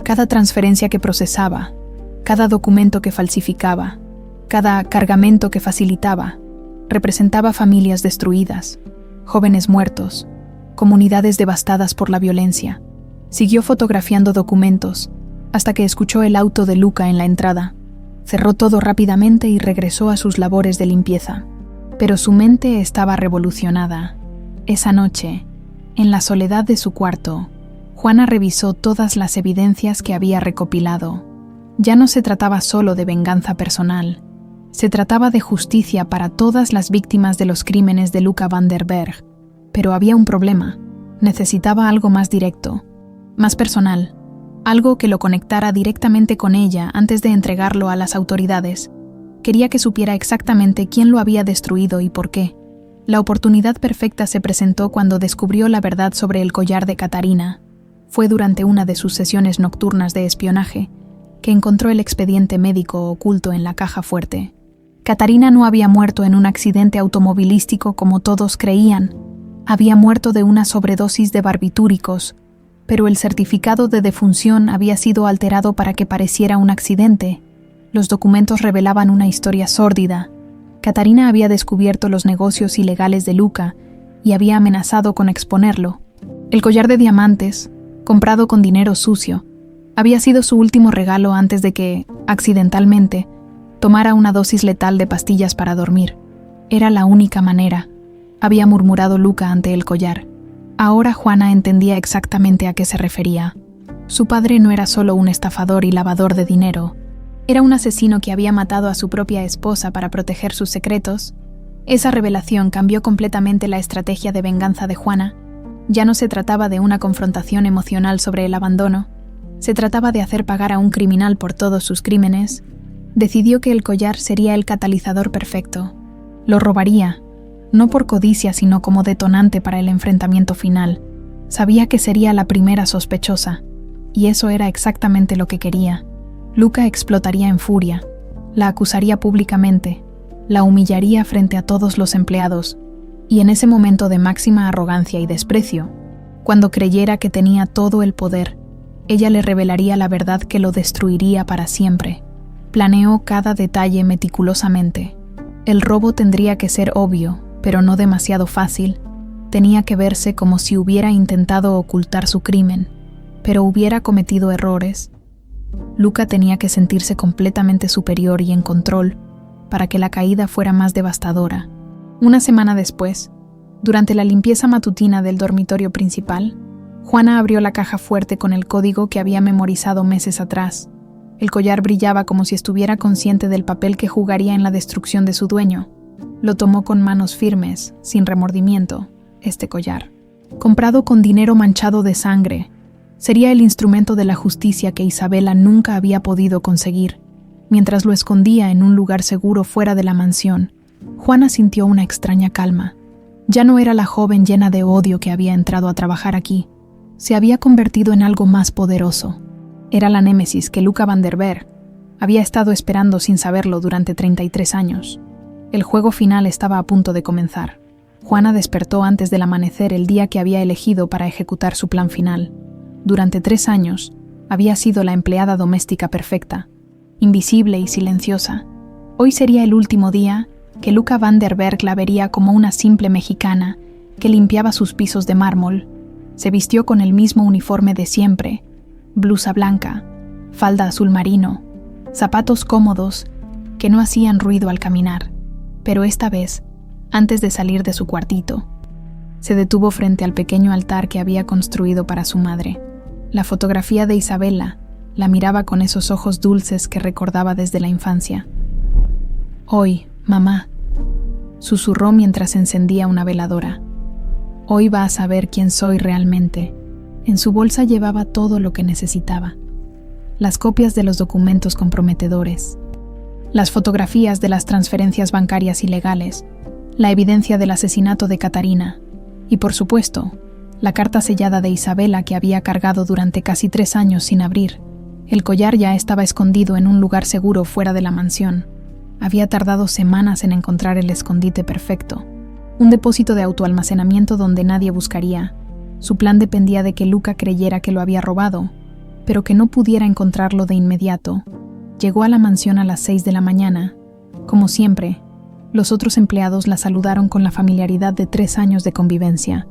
Cada transferencia que procesaba, cada documento que falsificaba, cada cargamento que facilitaba, representaba familias destruidas, jóvenes muertos, comunidades devastadas por la violencia. Siguió fotografiando documentos hasta que escuchó el auto de Luca en la entrada. Cerró todo rápidamente y regresó a sus labores de limpieza. Pero su mente estaba revolucionada. Esa noche, en la soledad de su cuarto, Juana revisó todas las evidencias que había recopilado. Ya no se trataba solo de venganza personal. Se trataba de justicia para todas las víctimas de los crímenes de Luca van der Berg. Pero había un problema. Necesitaba algo más directo, más personal, algo que lo conectara directamente con ella antes de entregarlo a las autoridades. Quería que supiera exactamente quién lo había destruido y por qué. La oportunidad perfecta se presentó cuando descubrió la verdad sobre el collar de Catarina. Fue durante una de sus sesiones nocturnas de espionaje que encontró el expediente médico oculto en la caja fuerte. Catarina no había muerto en un accidente automovilístico como todos creían. Había muerto de una sobredosis de barbitúricos, pero el certificado de defunción había sido alterado para que pareciera un accidente. Los documentos revelaban una historia sórdida. Catarina había descubierto los negocios ilegales de Luca y había amenazado con exponerlo. El collar de diamantes, comprado con dinero sucio, había sido su último regalo antes de que, accidentalmente, tomara una dosis letal de pastillas para dormir. Era la única manera, había murmurado Luca ante el collar. Ahora Juana entendía exactamente a qué se refería. Su padre no era solo un estafador y lavador de dinero, era un asesino que había matado a su propia esposa para proteger sus secretos. Esa revelación cambió completamente la estrategia de venganza de Juana. Ya no se trataba de una confrontación emocional sobre el abandono, se trataba de hacer pagar a un criminal por todos sus crímenes. Decidió que el collar sería el catalizador perfecto. Lo robaría, no por codicia sino como detonante para el enfrentamiento final. Sabía que sería la primera sospechosa, y eso era exactamente lo que quería. Luca explotaría en furia, la acusaría públicamente, la humillaría frente a todos los empleados, y en ese momento de máxima arrogancia y desprecio, cuando creyera que tenía todo el poder, ella le revelaría la verdad que lo destruiría para siempre. Planeó cada detalle meticulosamente. El robo tendría que ser obvio, pero no demasiado fácil. Tenía que verse como si hubiera intentado ocultar su crimen, pero hubiera cometido errores. Luca tenía que sentirse completamente superior y en control para que la caída fuera más devastadora. Una semana después, durante la limpieza matutina del dormitorio principal, Juana abrió la caja fuerte con el código que había memorizado meses atrás. El collar brillaba como si estuviera consciente del papel que jugaría en la destrucción de su dueño. Lo tomó con manos firmes, sin remordimiento, este collar. Comprado con dinero manchado de sangre, sería el instrumento de la justicia que Isabela nunca había podido conseguir. Mientras lo escondía en un lugar seguro fuera de la mansión, Juana sintió una extraña calma. Ya no era la joven llena de odio que había entrado a trabajar aquí. Se había convertido en algo más poderoso. Era la némesis que Luca van der Berg había estado esperando sin saberlo durante 33 años. El juego final estaba a punto de comenzar. Juana despertó antes del amanecer el día que había elegido para ejecutar su plan final. Durante 3 años, había sido la empleada doméstica perfecta, invisible y silenciosa. Hoy sería el último día que Luca van der Berg la vería como una simple mexicana que limpiaba sus pisos de mármol. Se vistió con el mismo uniforme de siempre, blusa blanca, falda azul marino, zapatos cómodos que no hacían ruido al caminar. Pero esta vez, antes de salir de su cuartito, se detuvo frente al pequeño altar que había construido para su madre. La fotografía de Isabela la miraba con esos ojos dulces que recordaba desde la infancia. «Hoy, mamá», susurró mientras encendía una veladora. «Hoy va a saber quién soy realmente». En su bolsa llevaba todo lo que necesitaba. Las copias de los documentos comprometedores, las fotografías de las transferencias bancarias ilegales, la evidencia del asesinato de Catarina y, por supuesto, la carta sellada de Isabela que había cargado durante casi 3 años sin abrir. El collar ya estaba escondido en un lugar seguro fuera de la mansión. Había tardado semanas en encontrar el escondite perfecto, un depósito de autoalmacenamiento donde nadie buscaría. Su plan dependía de que Luca creyera que lo había robado, pero que no pudiera encontrarlo de inmediato. Llegó a la mansión a las 6 de la mañana. Como siempre, los otros empleados la saludaron con la familiaridad de 3 años de convivencia,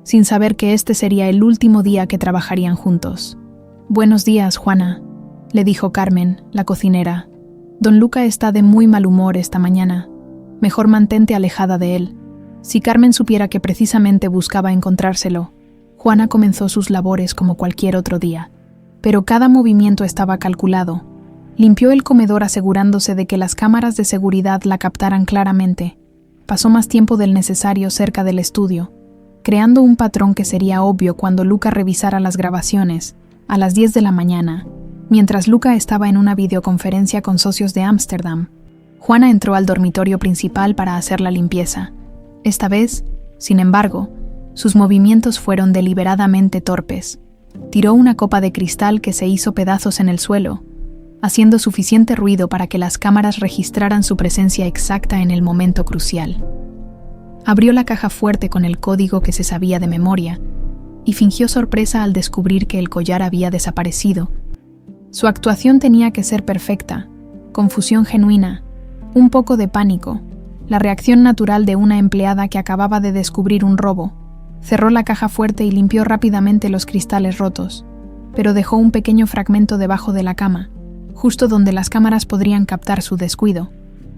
sin saber que este sería el último día que trabajarían juntos. «Buenos días, Juana», le dijo Carmen, la cocinera. «Don Luca está de muy mal humor esta mañana. Mejor mantente alejada de él». Si Carmen supiera que precisamente buscaba encontrárselo, Juana comenzó sus labores como cualquier otro día. Pero cada movimiento estaba calculado. Limpió el comedor asegurándose de que las cámaras de seguridad la captaran claramente. Pasó más tiempo del necesario cerca del estudio, creando un patrón que sería obvio cuando Luca revisara las grabaciones, a las 10 de la mañana, mientras Luca estaba en una videoconferencia con socios de Ámsterdam. Juana entró al dormitorio principal para hacer la limpieza. Esta vez, sin embargo, sus movimientos fueron deliberadamente torpes. Tiró una copa de cristal que se hizo pedazos en el suelo, haciendo suficiente ruido para que las cámaras registraran su presencia exacta en el momento crucial. Abrió la caja fuerte con el código que se sabía de memoria y fingió sorpresa al descubrir que el collar había desaparecido. Su actuación tenía que ser perfecta, confusión genuina, un poco de pánico, la reacción natural de una empleada que acababa de descubrir un robo. Cerró la caja fuerte y limpió rápidamente los cristales rotos, pero dejó un pequeño fragmento debajo de la cama, justo donde las cámaras podrían captar su descuido.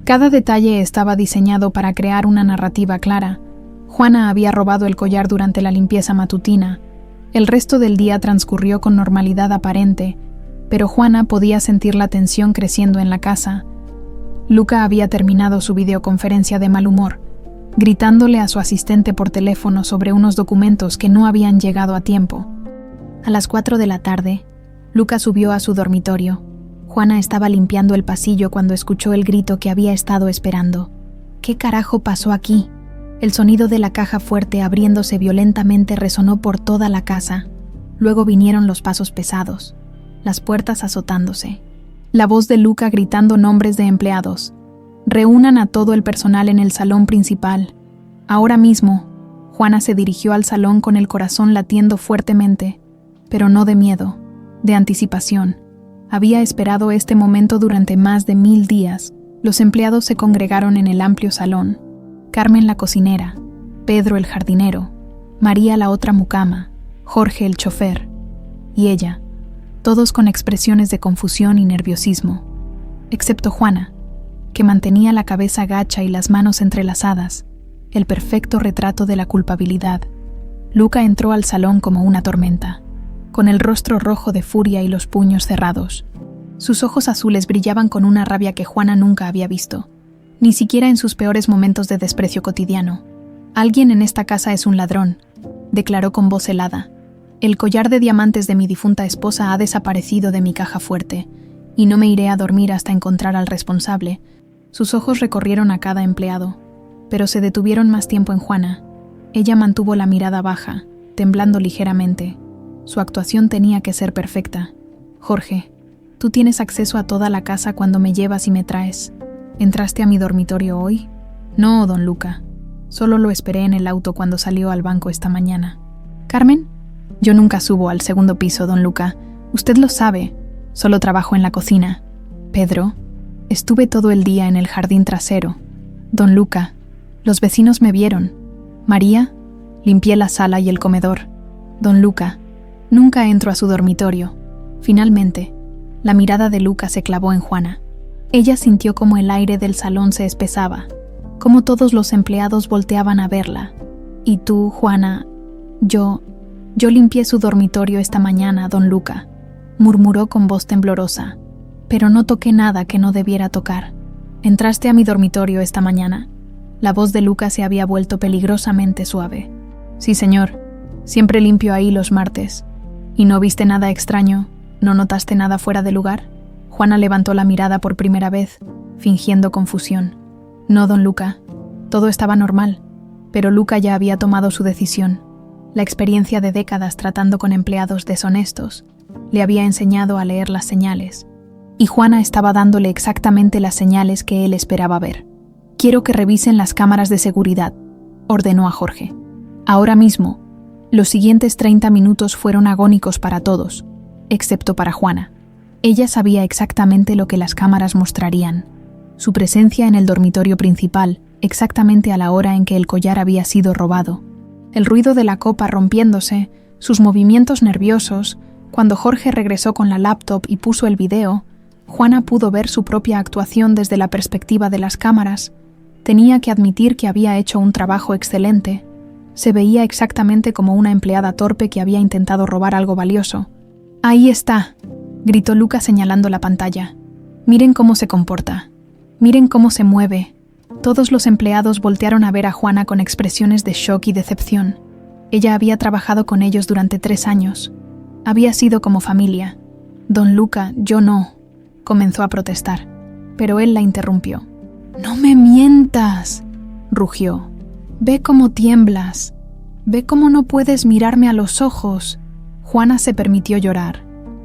Cada detalle estaba diseñado para crear una narrativa clara. Juana había robado el collar durante la limpieza matutina. El resto del día transcurrió con normalidad aparente, pero Juana podía sentir la tensión creciendo en la casa. Luca había terminado su videoconferencia de mal humor, gritándole a su asistente por teléfono sobre unos documentos que no habían llegado a tiempo. A las 4 de la tarde, Luca subió a su dormitorio. Juana estaba limpiando el pasillo cuando escuchó el grito que había estado esperando. ¿Qué carajo pasó aquí? El sonido de la caja fuerte abriéndose violentamente resonó por toda la casa. Luego vinieron los pasos pesados, las puertas azotándose. La voz de Luca gritando nombres de empleados. «Reúnan a todo el personal en el salón principal. Ahora mismo». Juana se dirigió al salón con el corazón latiendo fuertemente, pero no de miedo, de anticipación. Había esperado este momento durante más de 1000 días. Los empleados se congregaron en el amplio salón. Carmen la cocinera, Pedro el jardinero, María la otra mucama, Jorge el chofer, y ella, todos con expresiones de confusión y nerviosismo, excepto Juana, que mantenía la cabeza gacha y las manos entrelazadas, el perfecto retrato de la culpabilidad. Luca entró al salón como una tormenta, con el rostro rojo de furia y los puños cerrados. Sus ojos azules brillaban con una rabia que Juana nunca había visto, ni siquiera en sus peores momentos de desprecio cotidiano. «Alguien en esta casa es un ladrón», declaró con voz helada. «El collar de diamantes de mi difunta esposa ha desaparecido de mi caja fuerte, y no me iré a dormir hasta encontrar al responsable». Sus ojos recorrieron a cada empleado, pero se detuvieron más tiempo en Juana. Ella mantuvo la mirada baja, temblando ligeramente. Su actuación tenía que ser perfecta. «Jorge, tú tienes acceso a toda la casa cuando me llevas y me traes. ¿Entraste a mi dormitorio hoy?» «No, don Luca. Solo lo esperé en el auto cuando salió al banco esta mañana». «¿Carmen?» «Yo nunca subo al segundo piso, don Luca. Usted lo sabe. Solo trabajo en la cocina». «Pedro?» «Estuve todo el día en el jardín trasero». «Don Luca, los vecinos me vieron». «María?» «Limpié la sala y el comedor». «Don Luca, nunca entro a su dormitorio». Finalmente, la mirada de Luca se clavó en Juana. Ella sintió como el aire del salón se espesaba, como todos los empleados volteaban a verla. «¿Y tú, Juana?» Yo limpié su dormitorio esta mañana, don Luca», murmuró con voz temblorosa. «Pero no toqué nada que no debiera tocar». «¿Entraste a mi dormitorio esta mañana?» La voz de Luca se había vuelto peligrosamente suave. «Sí, señor. Siempre limpio ahí los martes». «¿Y no viste nada extraño? ¿No notaste nada fuera de lugar?» Juana levantó la mirada por primera vez, fingiendo confusión. «No, don Luca. Todo estaba normal». Pero Luca ya había tomado su decisión. La experiencia de décadas tratando con empleados deshonestos le había enseñado a leer las señales. Y Juana estaba dándole exactamente las señales que él esperaba ver. «Quiero que revisen las cámaras de seguridad», ordenó a Jorge. «Ahora mismo». Los siguientes 30 minutos fueron agónicos para todos, excepto para Juana. Ella sabía exactamente lo que las cámaras mostrarían. Su presencia en el dormitorio principal, exactamente a la hora en que el collar había sido robado. El ruido de la copa rompiéndose, sus movimientos nerviosos. Cuando Jorge regresó con la laptop y puso el video, Juana pudo ver su propia actuación desde la perspectiva de las cámaras. Tenía que admitir que había hecho un trabajo excelente. Se veía exactamente como una empleada torpe que había intentado robar algo valioso. «Ahí está», gritó Luca señalando la pantalla. «Miren cómo se comporta. Miren cómo se mueve». Todos los empleados voltearon a ver a Juana con expresiones de shock y decepción. Ella había trabajado con ellos durante 3 años. Había sido como familia. «Don Luca, yo no», comenzó a protestar, pero él la interrumpió. «No me mientas», rugió. «Ve cómo tiemblas. Ve cómo no puedes mirarme a los ojos». Juana se permitió llorar.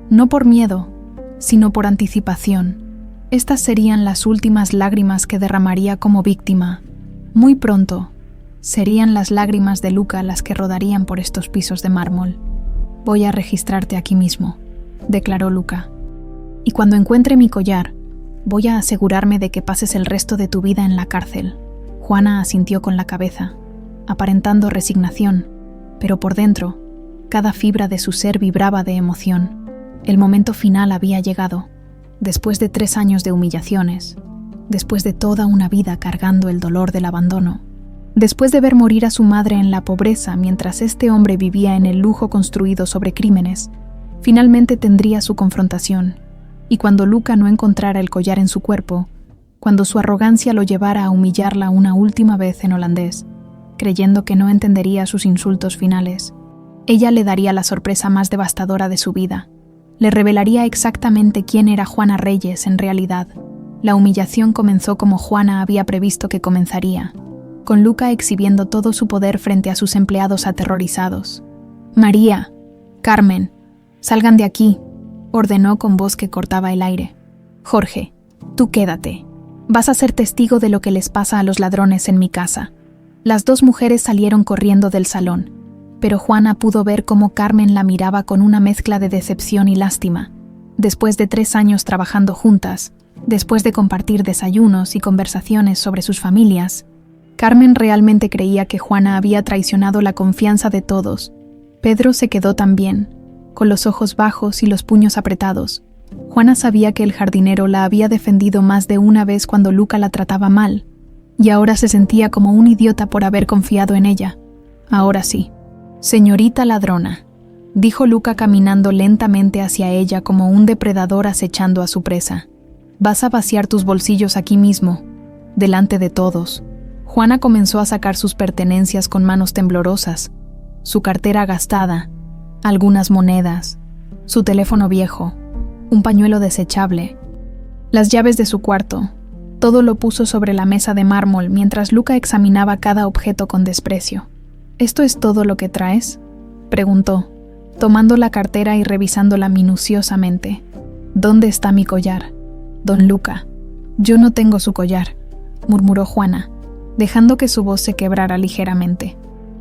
No por miedo, sino por anticipación. Estas serían las últimas lágrimas que derramaría como víctima. Muy pronto, serían las lágrimas de Luca las que rodarían por estos pisos de mármol. «Voy a registrarte aquí mismo», declaró Luca. «Y cuando encuentre mi collar, voy a asegurarme de que pases el resto de tu vida en la cárcel». Juana asintió con la cabeza, aparentando resignación, pero por dentro, cada fibra de su ser vibraba de emoción. El momento final había llegado, después de 3 años de humillaciones, después de toda una vida cargando el dolor del abandono, después de ver morir a su madre en la pobreza mientras este hombre vivía en el lujo construido sobre crímenes, finalmente tendría su confrontación, y cuando Luca no encontrara el collar en su cuerpo, cuando su arrogancia lo llevara a humillarla una última vez en holandés, creyendo que no entendería sus insultos finales, ella le daría la sorpresa más devastadora de su vida. Le revelaría exactamente quién era Juana Reyes en realidad. La humillación comenzó como Juana había previsto que comenzaría, con Luca exhibiendo todo su poder frente a sus empleados aterrorizados. «María, Carmen, salgan de aquí», ordenó con voz que cortaba el aire. «Jorge, tú quédate. Vas a ser testigo de lo que les pasa a los ladrones en mi casa». Las 2 mujeres salieron corriendo del salón, pero Juana pudo ver cómo Carmen la miraba con una mezcla de decepción y lástima. Después de 3 años trabajando juntas, después de compartir desayunos y conversaciones sobre sus familias, Carmen realmente creía que Juana había traicionado la confianza de todos. Pedro se quedó también, con los ojos bajos y los puños apretados. Juana sabía que el jardinero la había defendido más de una vez cuando Luca la trataba mal, y ahora se sentía como un idiota por haber confiado en ella. Ahora sí. «Señorita ladrona», dijo Luca caminando lentamente hacia ella como un depredador acechando a su presa. «Vas a vaciar tus bolsillos aquí mismo, delante de todos». Juana comenzó a sacar sus pertenencias con manos temblorosas, su cartera gastada, algunas monedas, su teléfono viejo, un pañuelo desechable, las llaves de su cuarto. Todo lo puso sobre la mesa de mármol mientras Luca examinaba cada objeto con desprecio. «¿Esto es todo lo que traes?», preguntó, tomando la cartera y revisándola minuciosamente. «¿Dónde está mi collar, don Luca?» «Yo no tengo su collar», murmuró Juana, dejando que su voz se quebrara ligeramente.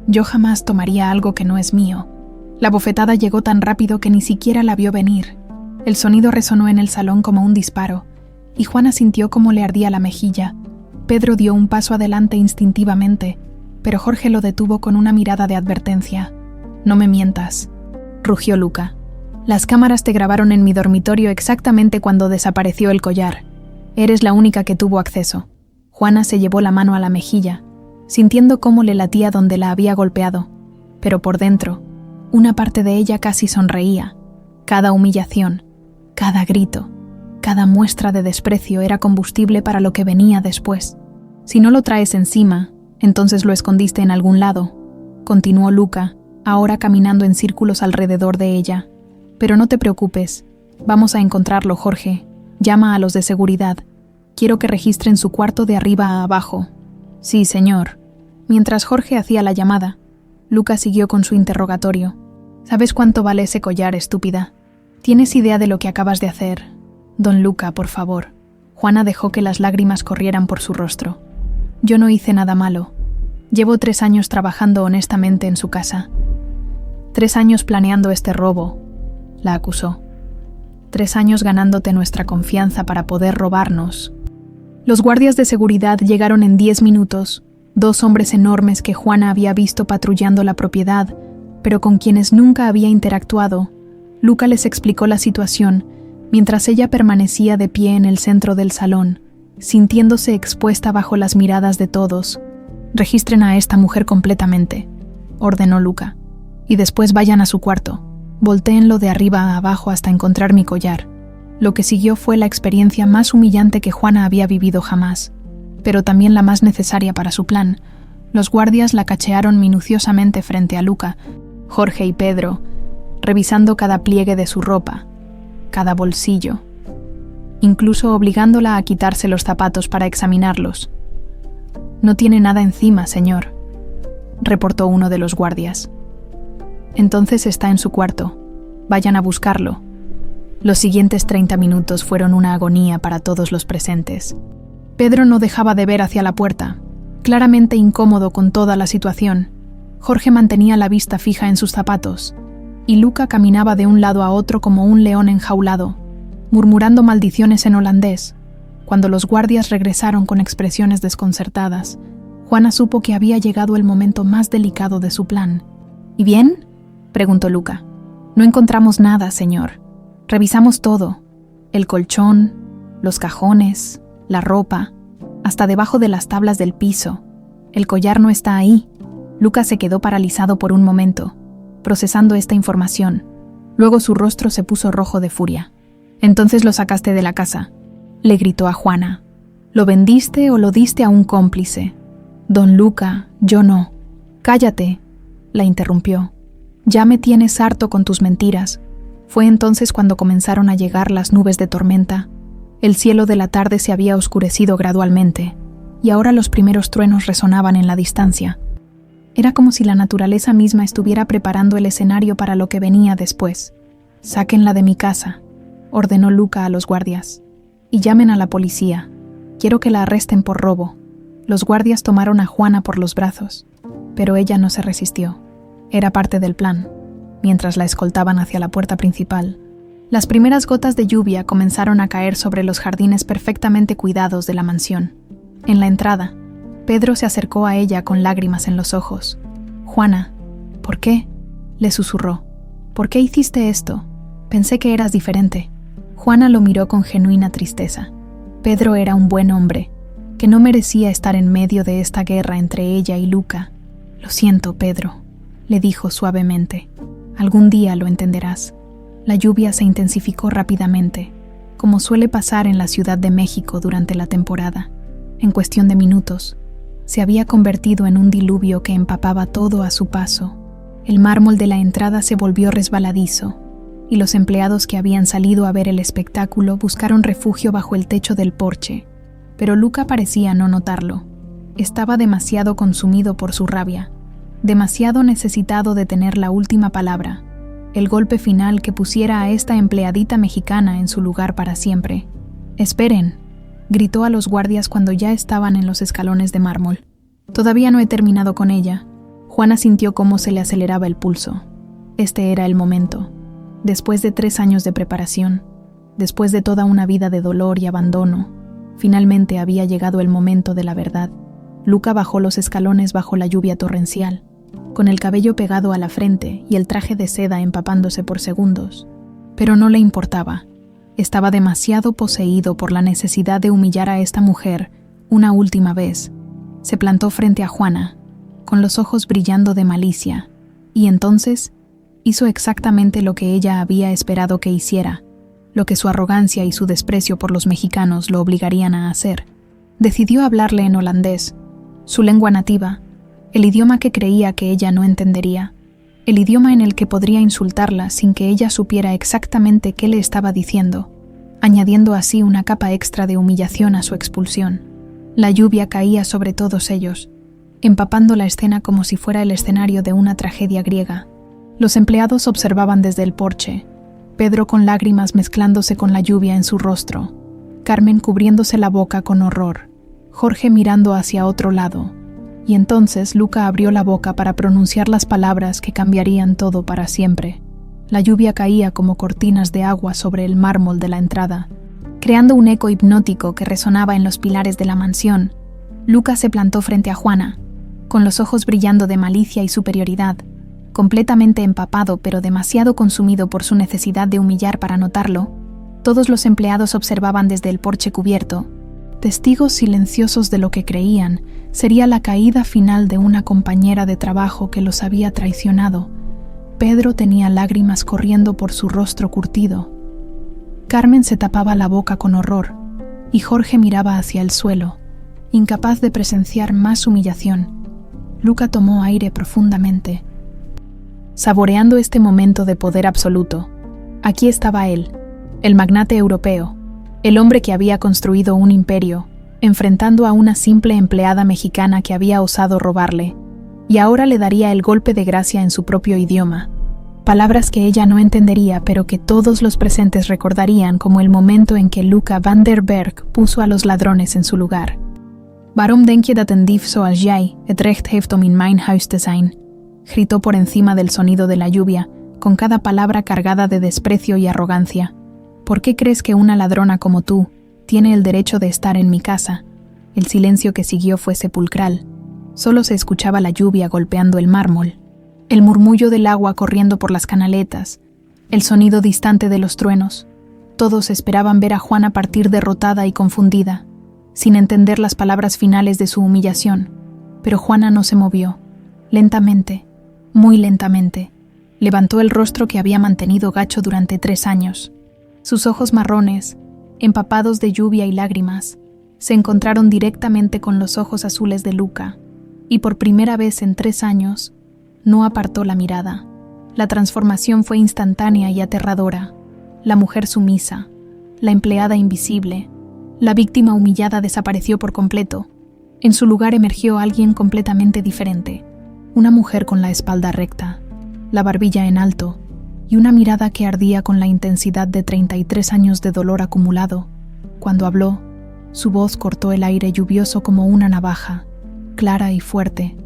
«Yo jamás tomaría algo que no es mío». La bofetada llegó tan rápido que ni siquiera la vio venir. El sonido resonó en el salón como un disparo, y Juana sintió cómo le ardía la mejilla. Pedro dio un paso adelante instintivamente, pero Jorge lo detuvo con una mirada de advertencia. «No me mientas», rugió Luca. «Las cámaras te grabaron en mi dormitorio exactamente cuando desapareció el collar. Eres la única que tuvo acceso». Juana se llevó la mano a la mejilla, sintiendo cómo le latía donde la había golpeado, pero por dentro, una parte de ella casi sonreía. Cada humillación, cada grito, cada muestra de desprecio era combustible para lo que venía después. «Si no lo traes encima, entonces lo escondiste en algún lado», continuó Luca, ahora caminando en círculos alrededor de ella. «Pero no te preocupes, vamos a encontrarlo, Jorge. Llama a los de seguridad. Quiero que registren su cuarto de arriba a abajo». «Sí, señor». Mientras Jorge hacía la llamada, Luca siguió con su interrogatorio. «¿Sabes cuánto vale ese collar, estúpida? ¿Tienes idea de lo que acabas de hacer?» «Don Luca, por favor». Juana dejó que las lágrimas corrieran por su rostro. «Yo no hice nada malo. Llevo 3 años trabajando honestamente en su casa. 3 años planeando este robo», la acusó. 3 años ganándote nuestra confianza para poder robarnos. Los guardias de seguridad llegaron en 10 minutos, 2 hombres enormes que Juana había visto patrullando la propiedad, pero con quienes nunca había interactuado. Luca les explicó la situación, mientras ella permanecía de pie en el centro del salón, sintiéndose expuesta bajo las miradas de todos. «Registren a esta mujer completamente», ordenó Luca, «y después vayan a su cuarto. Voltéenlo de arriba a abajo hasta encontrar mi collar». Lo que siguió fue la experiencia más humillante que Juana había vivido jamás, pero también la más necesaria para su plan. Los guardias la cachearon minuciosamente frente a Luca, Jorge y Pedro, revisando cada pliegue de su ropa, cada bolsillo, incluso obligándola a quitarse los zapatos para examinarlos. «No tiene nada encima, señor», reportó uno de los guardias. «Entonces está en su cuarto. Vayan a buscarlo». Los siguientes 30 minutos fueron una agonía para todos los presentes. Pedro no dejaba de ver hacia la puerta, claramente incómodo con toda la situación. Jorge mantenía la vista fija en sus zapatos, y Luca caminaba de un lado a otro como un león enjaulado, murmurando maldiciones en holandés. Cuando los guardias regresaron con expresiones desconcertadas, Juana supo que había llegado el momento más delicado de su plan. ¿Y bien?, preguntó Luca. No encontramos nada, señor. Revisamos todo. El colchón, los cajones, la ropa, hasta debajo de las tablas del piso. El collar no está ahí. Luca se quedó paralizado por un momento, procesando esta información. Luego su rostro se puso rojo de furia. «Entonces lo sacaste de la casa», le gritó a Juana. «¿Lo vendiste o lo diste a un cómplice?» «Don Luca, yo no». «Cállate», la interrumpió. «Ya me tienes harto con tus mentiras». Fue entonces cuando comenzaron a llegar las nubes de tormenta. El cielo de la tarde se había oscurecido gradualmente, y ahora los primeros truenos resonaban en la distancia. Era como si la naturaleza misma estuviera preparando el escenario para lo que venía después. «Sáquenla de mi casa», ordenó Luca a los guardias. «Y llamen a la policía. Quiero que la arresten por robo». Los guardias tomaron a Juana por los brazos, pero ella no se resistió. Era parte del plan. Mientras la escoltaban hacia la puerta principal, las primeras gotas de lluvia comenzaron a caer sobre los jardines perfectamente cuidados de la mansión. En la entrada, Pedro se acercó a ella con lágrimas en los ojos. «Juana, ¿por qué?», le susurró. «¿Por qué hiciste esto? Pensé que eras diferente». Juana lo miró con genuina tristeza. Pedro era un buen hombre, que no merecía estar en medio de esta guerra entre ella y Luca. «Lo siento, Pedro», le dijo suavemente. «Algún día lo entenderás». La lluvia se intensificó rápidamente, como suele pasar en la Ciudad de México durante la temporada. En cuestión de minutos, se había convertido en un diluvio que empapaba todo a su paso. El mármol de la entrada se volvió resbaladizo, y los empleados que habían salido a ver el espectáculo buscaron refugio bajo el techo del porche. Pero Luca parecía no notarlo. Estaba demasiado consumido por su rabia, demasiado necesitado de tener la última palabra, el golpe final que pusiera a esta empleadita mexicana en su lugar para siempre. «Esperen», gritó a los guardias cuando ya estaban en los escalones de mármol. «Todavía no he terminado con ella». Juana sintió cómo se le aceleraba el pulso. Este era el momento. Después de 3 años de preparación, después de toda una vida de dolor y abandono, finalmente había llegado el momento de la verdad. Luca bajó los escalones bajo la lluvia torrencial, con el cabello pegado a la frente y el traje de seda empapándose por segundos. Pero no le importaba. Estaba demasiado poseído por la necesidad de humillar a esta mujer una última vez. Se plantó frente a Juana, con los ojos brillando de malicia, y entonces hizo exactamente lo que ella había esperado que hiciera, lo que su arrogancia y su desprecio por los mexicanos lo obligarían a hacer. Decidió hablarle en holandés, su lengua nativa, el idioma que creía que ella no entendería, el idioma en el que podría insultarla sin que ella supiera exactamente qué le estaba diciendo, añadiendo así una capa extra de humillación a su expulsión. La lluvia caía sobre todos ellos, empapando la escena como si fuera el escenario de una tragedia griega. Los empleados observaban desde el porche, Pedro con lágrimas mezclándose con la lluvia en su rostro, Carmen cubriéndose la boca con horror, Jorge mirando hacia otro lado, y entonces Luca abrió la boca para pronunciar las palabras que cambiarían todo para siempre. La lluvia caía como cortinas de agua sobre el mármol de la entrada, creando un eco hipnótico que resonaba en los pilares de la mansión. Luca se plantó frente a Juana, con los ojos brillando de malicia y superioridad, completamente empapado pero demasiado consumido por su necesidad de humillar para notarlo. Todos los empleados observaban desde el porche cubierto, testigos silenciosos de lo que creían sería la caída final de una compañera de trabajo que los había traicionado. Pedro tenía lágrimas corriendo por su rostro curtido. Carmen se tapaba la boca con horror, y Jorge miraba hacia el suelo, incapaz de presenciar más humillación. Luca tomó aire profundamente, saboreando este momento de poder absoluto. Aquí estaba él, el magnate europeo, el hombre que había construido un imperio, enfrentando a una simple empleada mexicana que había osado robarle, y ahora le daría el golpe de gracia en su propio idioma. Palabras que ella no entendería, pero que todos los presentes recordarían como el momento en que Luca van der Berg puso a los ladrones en su lugar. Waarom denk je dat een dief zoals jij het recht heeft om in mijn huis te zijn? Gritó por encima del sonido de la lluvia, con cada palabra cargada de desprecio y arrogancia. ¿Por qué crees que una ladrona como tú tiene el derecho de estar en mi casa? El silencio que siguió fue sepulcral. Solo se escuchaba la lluvia golpeando el mármol, el murmullo del agua corriendo por las canaletas, el sonido distante de los truenos. Todos esperaban ver a Juana partir derrotada y confundida, sin entender las palabras finales de su humillación. Pero Juana no se movió. Lentamente, muy lentamente, levantó el rostro que había mantenido gacho durante 3 años. Sus ojos marrones, empapados de lluvia y lágrimas, se encontraron directamente con los ojos azules de Luca, y por primera vez en 3 años, no apartó la mirada. La transformación fue instantánea y aterradora. La mujer sumisa, la empleada invisible, la víctima humillada desapareció por completo. En su lugar emergió alguien completamente diferente. Una mujer con la espalda recta, la barbilla en alto, y una mirada que ardía con la intensidad de 33 años de dolor acumulado. Cuando habló, su voz cortó el aire lluvioso como una navaja, clara y fuerte,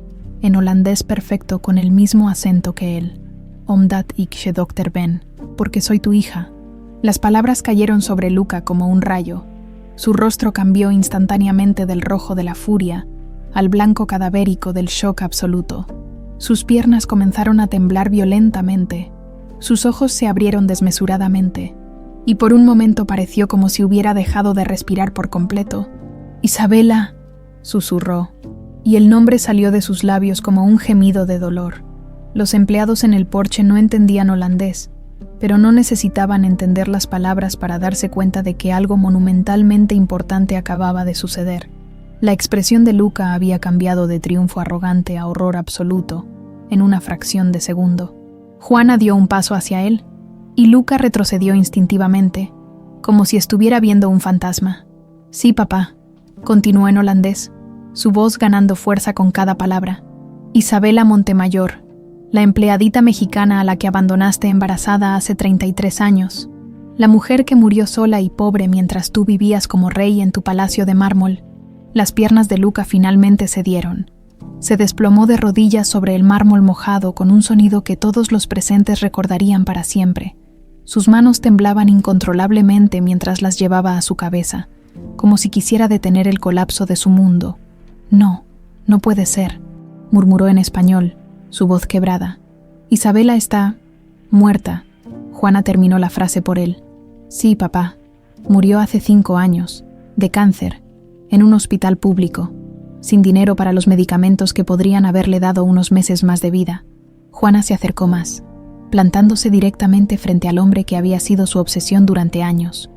en holandés perfecto con el mismo acento que él. Omdat ik je dokter ben, porque soy tu hija. Las palabras cayeron sobre Luca como un rayo. Su rostro cambió instantáneamente del rojo de la furia al blanco cadavérico del shock absoluto. Sus piernas comenzaron a temblar violentamente. Sus ojos se abrieron desmesuradamente, y por un momento pareció como si hubiera dejado de respirar por completo. «Isabela», susurró, y el nombre salió de sus labios como un gemido de dolor. Los empleados en el porche no entendían holandés, pero no necesitaban entender las palabras para darse cuenta de que algo monumentalmente importante acababa de suceder. La expresión de Luca había cambiado de triunfo arrogante a horror absoluto, en una fracción de segundo. Juana dio un paso hacia él, y Luca retrocedió instintivamente, como si estuviera viendo un fantasma. «Sí, papá», continuó en holandés, su voz ganando fuerza con cada palabra. «Isabela Montemayor, la empleadita mexicana a la que abandonaste embarazada hace 33 años, la mujer que murió sola y pobre mientras tú vivías como rey en tu palacio de mármol». Las piernas de Luca finalmente cedieron. Se desplomó de rodillas sobre el mármol mojado con un sonido que todos los presentes recordarían para siempre. Sus manos temblaban incontrolablemente mientras las llevaba a su cabeza, como si quisiera detener el colapso de su mundo. «No, no puede ser», murmuró en español, su voz quebrada. «Isabela está muerta». Juana terminó la frase por él. «Sí, papá. Murió hace 5 años, de cáncer, en un hospital público, sin dinero para los medicamentos que podrían haberle dado unos meses más de vida». Juana se acercó más, plantándose directamente frente al hombre que había sido su obsesión durante años.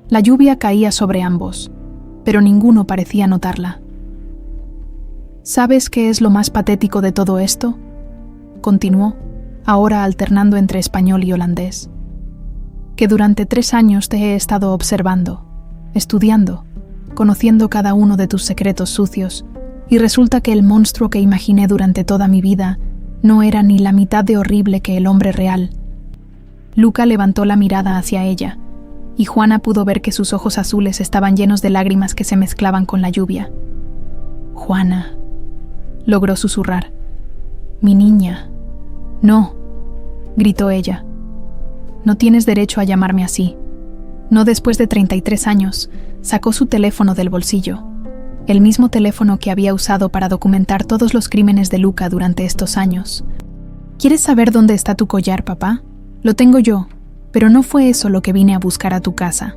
La lluvia caía sobre ambos, pero ninguno parecía notarla. «¿Sabes qué es lo más patético de todo esto?», continuó, ahora alternando entre español y holandés. «Que durante 3 años te he estado observando, estudiando, conociendo cada uno de tus secretos sucios, y resulta que el monstruo que imaginé durante toda mi vida no era ni la mitad de horrible que el hombre real». Luca levantó la mirada hacia ella, y Juana pudo ver que sus ojos azules estaban llenos de lágrimas que se mezclaban con la lluvia. «Juana», logró susurrar. «Mi niña». «No», gritó ella. «No tienes derecho a llamarme así. No después de 33 años». Sacó su teléfono del bolsillo, el mismo teléfono que había usado para documentar todos los crímenes de Luca durante estos años. «¿Quieres saber dónde está tu collar, papá? Lo tengo yo, pero no fue eso lo que vine a buscar a tu casa».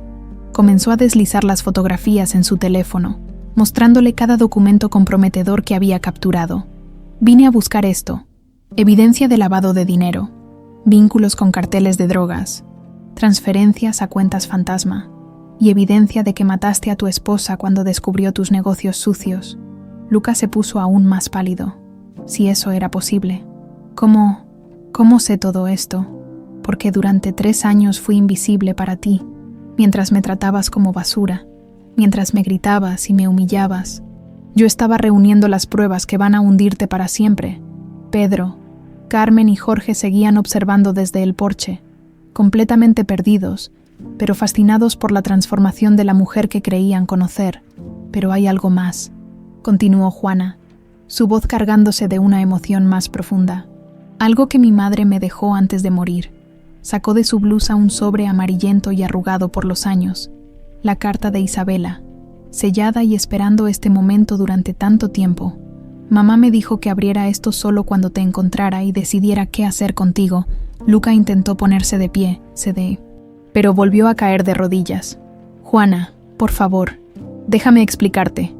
Comenzó a deslizar las fotografías en su teléfono, mostrándole cada documento comprometedor que había capturado. «Vine a buscar esto: evidencia de lavado de dinero, vínculos con carteles de drogas, transferencias a cuentas fantasma, y evidencia de que mataste a tu esposa cuando descubrió tus negocios sucios». Luca se puso aún más pálido. Si eso era posible. ¿Cómo sé todo esto? Porque durante 3 años fui invisible para ti, mientras me tratabas como basura, mientras me gritabas y me humillabas. Yo estaba reuniendo las pruebas que van a hundirte para siempre. Pedro, Carmen y Jorge seguían observando desde el porche, completamente perdidos, pero fascinados por la transformación de la mujer que creían conocer. «Pero hay algo más», continuó Juana, su voz cargándose de una emoción más profunda. «Algo que mi madre me dejó antes de morir». Sacó de su blusa un sobre amarillento y arrugado por los años, la carta de Isabela, sellada y esperando este momento durante tanto tiempo. «Mamá me dijo que abriera esto solo cuando te encontrara y decidiera qué hacer contigo». Luca intentó ponerse de pie, pero volvió a caer de rodillas. «Juana, por favor, déjame explicarte».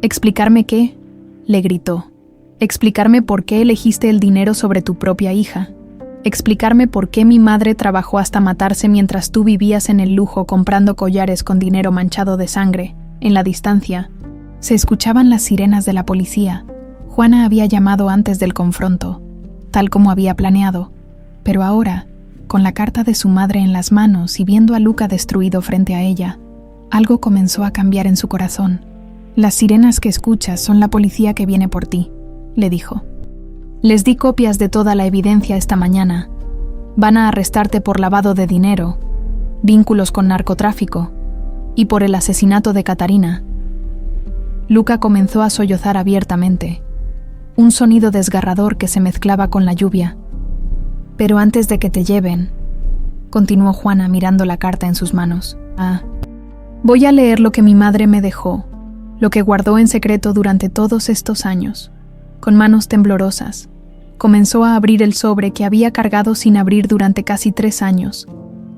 «¿Explicarme qué?», le gritó. «Explicarme por qué elegiste el dinero sobre tu propia hija. Explicarme por qué mi madre trabajó hasta matarse mientras tú vivías en el lujo comprando collares con dinero manchado de sangre». En la distancia, se escuchaban las sirenas de la policía. Juana había llamado antes del confronto, tal como había planeado, pero ahora, con la carta de su madre en las manos y viendo a Luca destruido frente a ella, algo comenzó a cambiar en su corazón. «Las sirenas que escuchas son la policía que viene por ti», le dijo. «Les di copias de toda la evidencia esta mañana. Van a arrestarte por lavado de dinero, vínculos con narcotráfico y por el asesinato de Catarina». Luca comenzó a sollozar abiertamente, un sonido desgarrador que se mezclaba con la lluvia. «Pero antes de que te lleven», continuó Juana mirando la carta en sus manos, «voy a leer lo que mi madre me dejó, lo que guardó en secreto durante todos estos años». Con manos temblorosas, comenzó a abrir el sobre que había cargado sin abrir durante casi 3 años,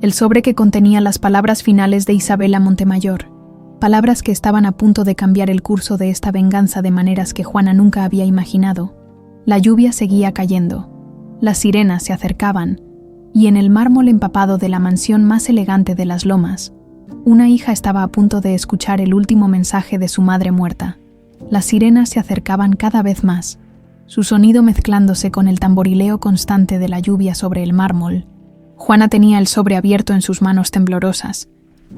el sobre que contenía las palabras finales de Isabela Montemayor, palabras que estaban a punto de cambiar el curso de esta venganza de maneras que Juana nunca había imaginado. La lluvia seguía cayendo, las sirenas se acercaban, y en el mármol empapado de la mansión más elegante de las Lomas, una hija estaba a punto de escuchar el último mensaje de su madre muerta. Las sirenas se acercaban cada vez más, su sonido mezclándose con el tamborileo constante de la lluvia sobre el mármol. Juana tenía el sobre abierto en sus manos temblorosas,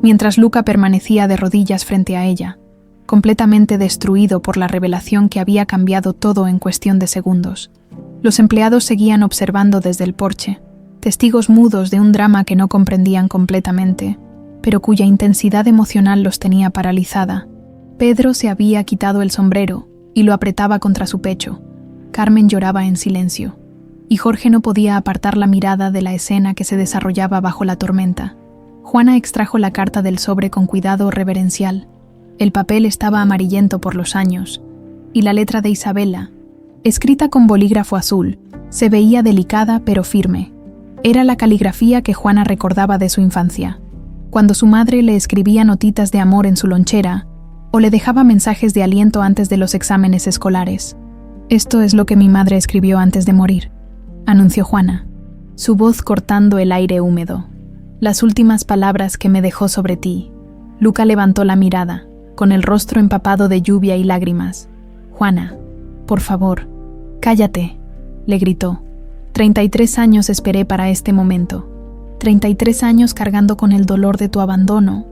mientras Luca permanecía de rodillas frente a ella, completamente destruido por la revelación que había cambiado todo en cuestión de segundos. Los empleados seguían observando desde el porche, testigos mudos de un drama que no comprendían completamente, pero cuya intensidad emocional los tenía paralizada. Pedro se había quitado el sombrero y lo apretaba contra su pecho. Carmen lloraba en silencio, y Jorge no podía apartar la mirada de la escena que se desarrollaba bajo la tormenta. Juana extrajo la carta del sobre con cuidado reverencial. El papel estaba amarillento por los años, y la letra de Isabela, escrita con bolígrafo azul, se veía delicada pero firme. Era la caligrafía que Juana recordaba de su infancia, cuando su madre le escribía notitas de amor en su lonchera, o le dejaba mensajes de aliento antes de los exámenes escolares. «Esto es lo que mi madre escribió antes de morir», anunció Juana, su voz cortando el aire húmedo. «Las últimas palabras que me dejó sobre ti». Luca levantó la mirada, con el rostro empapado de lluvia y lágrimas. «Juana, por favor, cállate», le gritó. 33 años esperé para este momento. 33 años cargando con el dolor de tu abandono.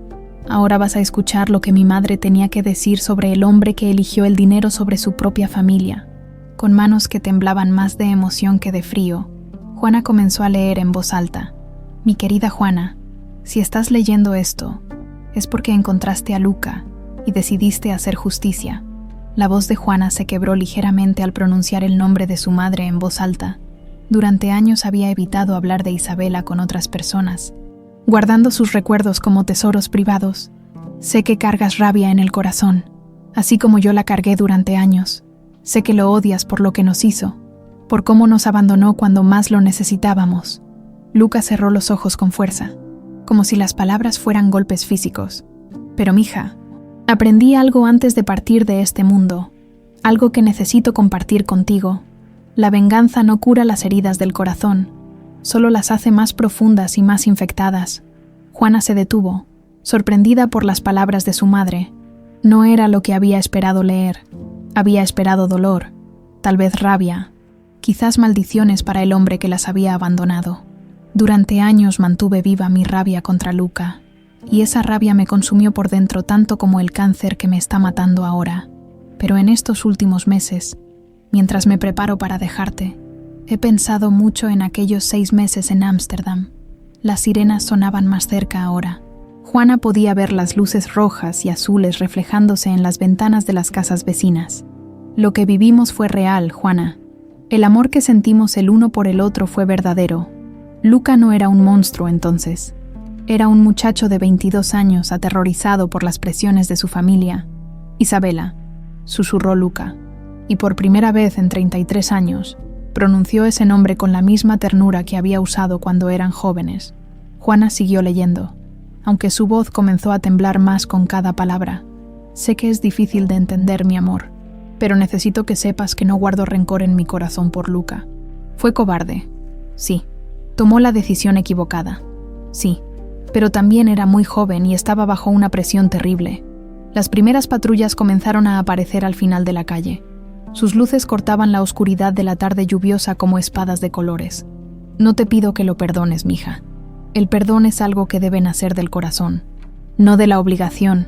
Ahora vas a escuchar lo que mi madre tenía que decir sobre el hombre que eligió el dinero sobre su propia familia». Con manos que temblaban más de emoción que de frío, Juana comenzó a leer en voz alta. «Mi querida Juana, si estás leyendo esto, es porque encontraste a Luca y decidiste hacer justicia». La voz de Juana se quebró ligeramente al pronunciar el nombre de su madre en voz alta. Durante años había evitado hablar de Isabela con otras personas, guardando sus recuerdos como tesoros privados. «Sé que cargas rabia en el corazón, así como yo la cargué durante años. Sé que lo odias por lo que nos hizo, por cómo nos abandonó cuando más lo necesitábamos». Luca cerró los ojos con fuerza, como si las palabras fueran golpes físicos. «Pero mija, aprendí algo antes de partir de este mundo, algo que necesito compartir contigo. La venganza no cura las heridas del corazón, solo las hace más profundas y más infectadas». Juana se detuvo, sorprendida por las palabras de su madre. No era lo que había esperado leer. Había esperado dolor, tal vez rabia, quizás maldiciones para el hombre que las había abandonado. «Durante años mantuve viva mi rabia contra Luca, y esa rabia me consumió por dentro tanto como el cáncer que me está matando ahora. Pero en estos últimos meses, mientras me preparo para dejarte, He pensado mucho en aquellos 6 meses en Ámsterdam. Las sirenas sonaban más cerca ahora. Juana podía ver las luces rojas y azules reflejándose en las ventanas de las casas vecinas. Lo que vivimos fue real, Juana. El amor que sentimos el uno por el otro fue verdadero. Luca no era un monstruo entonces. Era un muchacho de 22 años aterrorizado por las presiones de su familia. Isabela, susurró Luca, y por primera vez en 33 años, pronunció ese nombre con la misma ternura que había usado cuando eran jóvenes. Juana siguió leyendo, aunque su voz comenzó a temblar más con cada palabra. Sé que es difícil de entender, mi amor, pero necesito que sepas que no guardo rencor en mi corazón por Luca. Fue cobarde, sí. Tomó la decisión equivocada, sí. Pero también era muy joven y estaba bajo una presión terrible. Las primeras patrullas comenzaron a aparecer al final de la calle. Sus luces cortaban la oscuridad de la tarde lluviosa como espadas de colores. No te pido que lo perdones, mija. El perdón es algo que debe nacer del corazón, no de la obligación,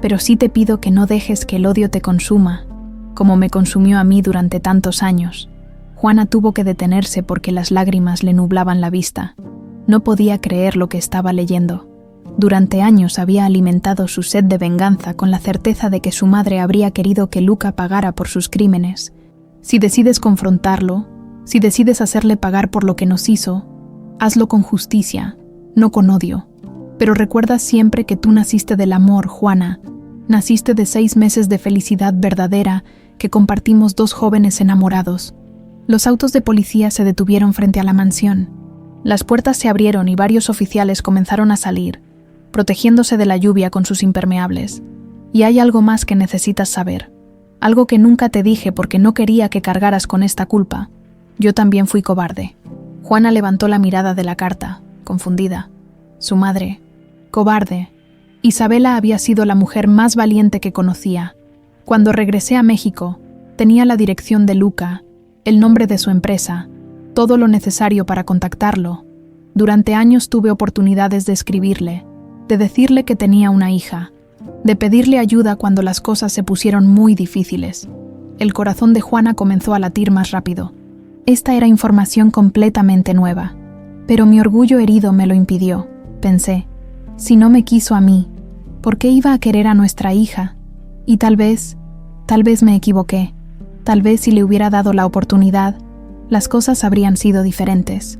pero sí te pido que no dejes que el odio te consuma, como me consumió a mí durante tantos años. Juana tuvo que detenerse porque las lágrimas le nublaban la vista. No podía creer lo que estaba leyendo. Durante años había alimentado su sed de venganza con la certeza de que su madre habría querido que Luca pagara por sus crímenes. Si decides confrontarlo, si decides hacerle pagar por lo que nos hizo, hazlo con justicia, no con odio. Pero recuerda siempre que tú naciste del amor, Juana. Naciste de 6 meses de felicidad verdadera que compartimos 2 jóvenes enamorados. Los autos de policía se detuvieron frente a la mansión. Las puertas se abrieron y varios oficiales comenzaron a salir, protegiéndose de la lluvia con sus impermeables. Y hay algo más que necesitas saber. Algo que nunca te dije porque no quería que cargaras con esta culpa. Yo también fui cobarde. Juana levantó la mirada de la carta, confundida. Su madre, cobarde. Isabela había sido la mujer más valiente que conocía. Cuando regresé a México, tenía la dirección de Luca, el nombre de su empresa, todo lo necesario para contactarlo. Durante años tuve oportunidades de escribirle, de decirle que tenía una hija, de pedirle ayuda cuando las cosas se pusieron muy difíciles. El corazón de Juana comenzó a latir más rápido. Esta era información completamente nueva, pero mi orgullo herido me lo impidió. Pensé, si no me quiso a mí, ¿por qué iba a querer a nuestra hija? Y tal vez me equivoqué. Tal vez si le hubiera dado la oportunidad, las cosas habrían sido diferentes.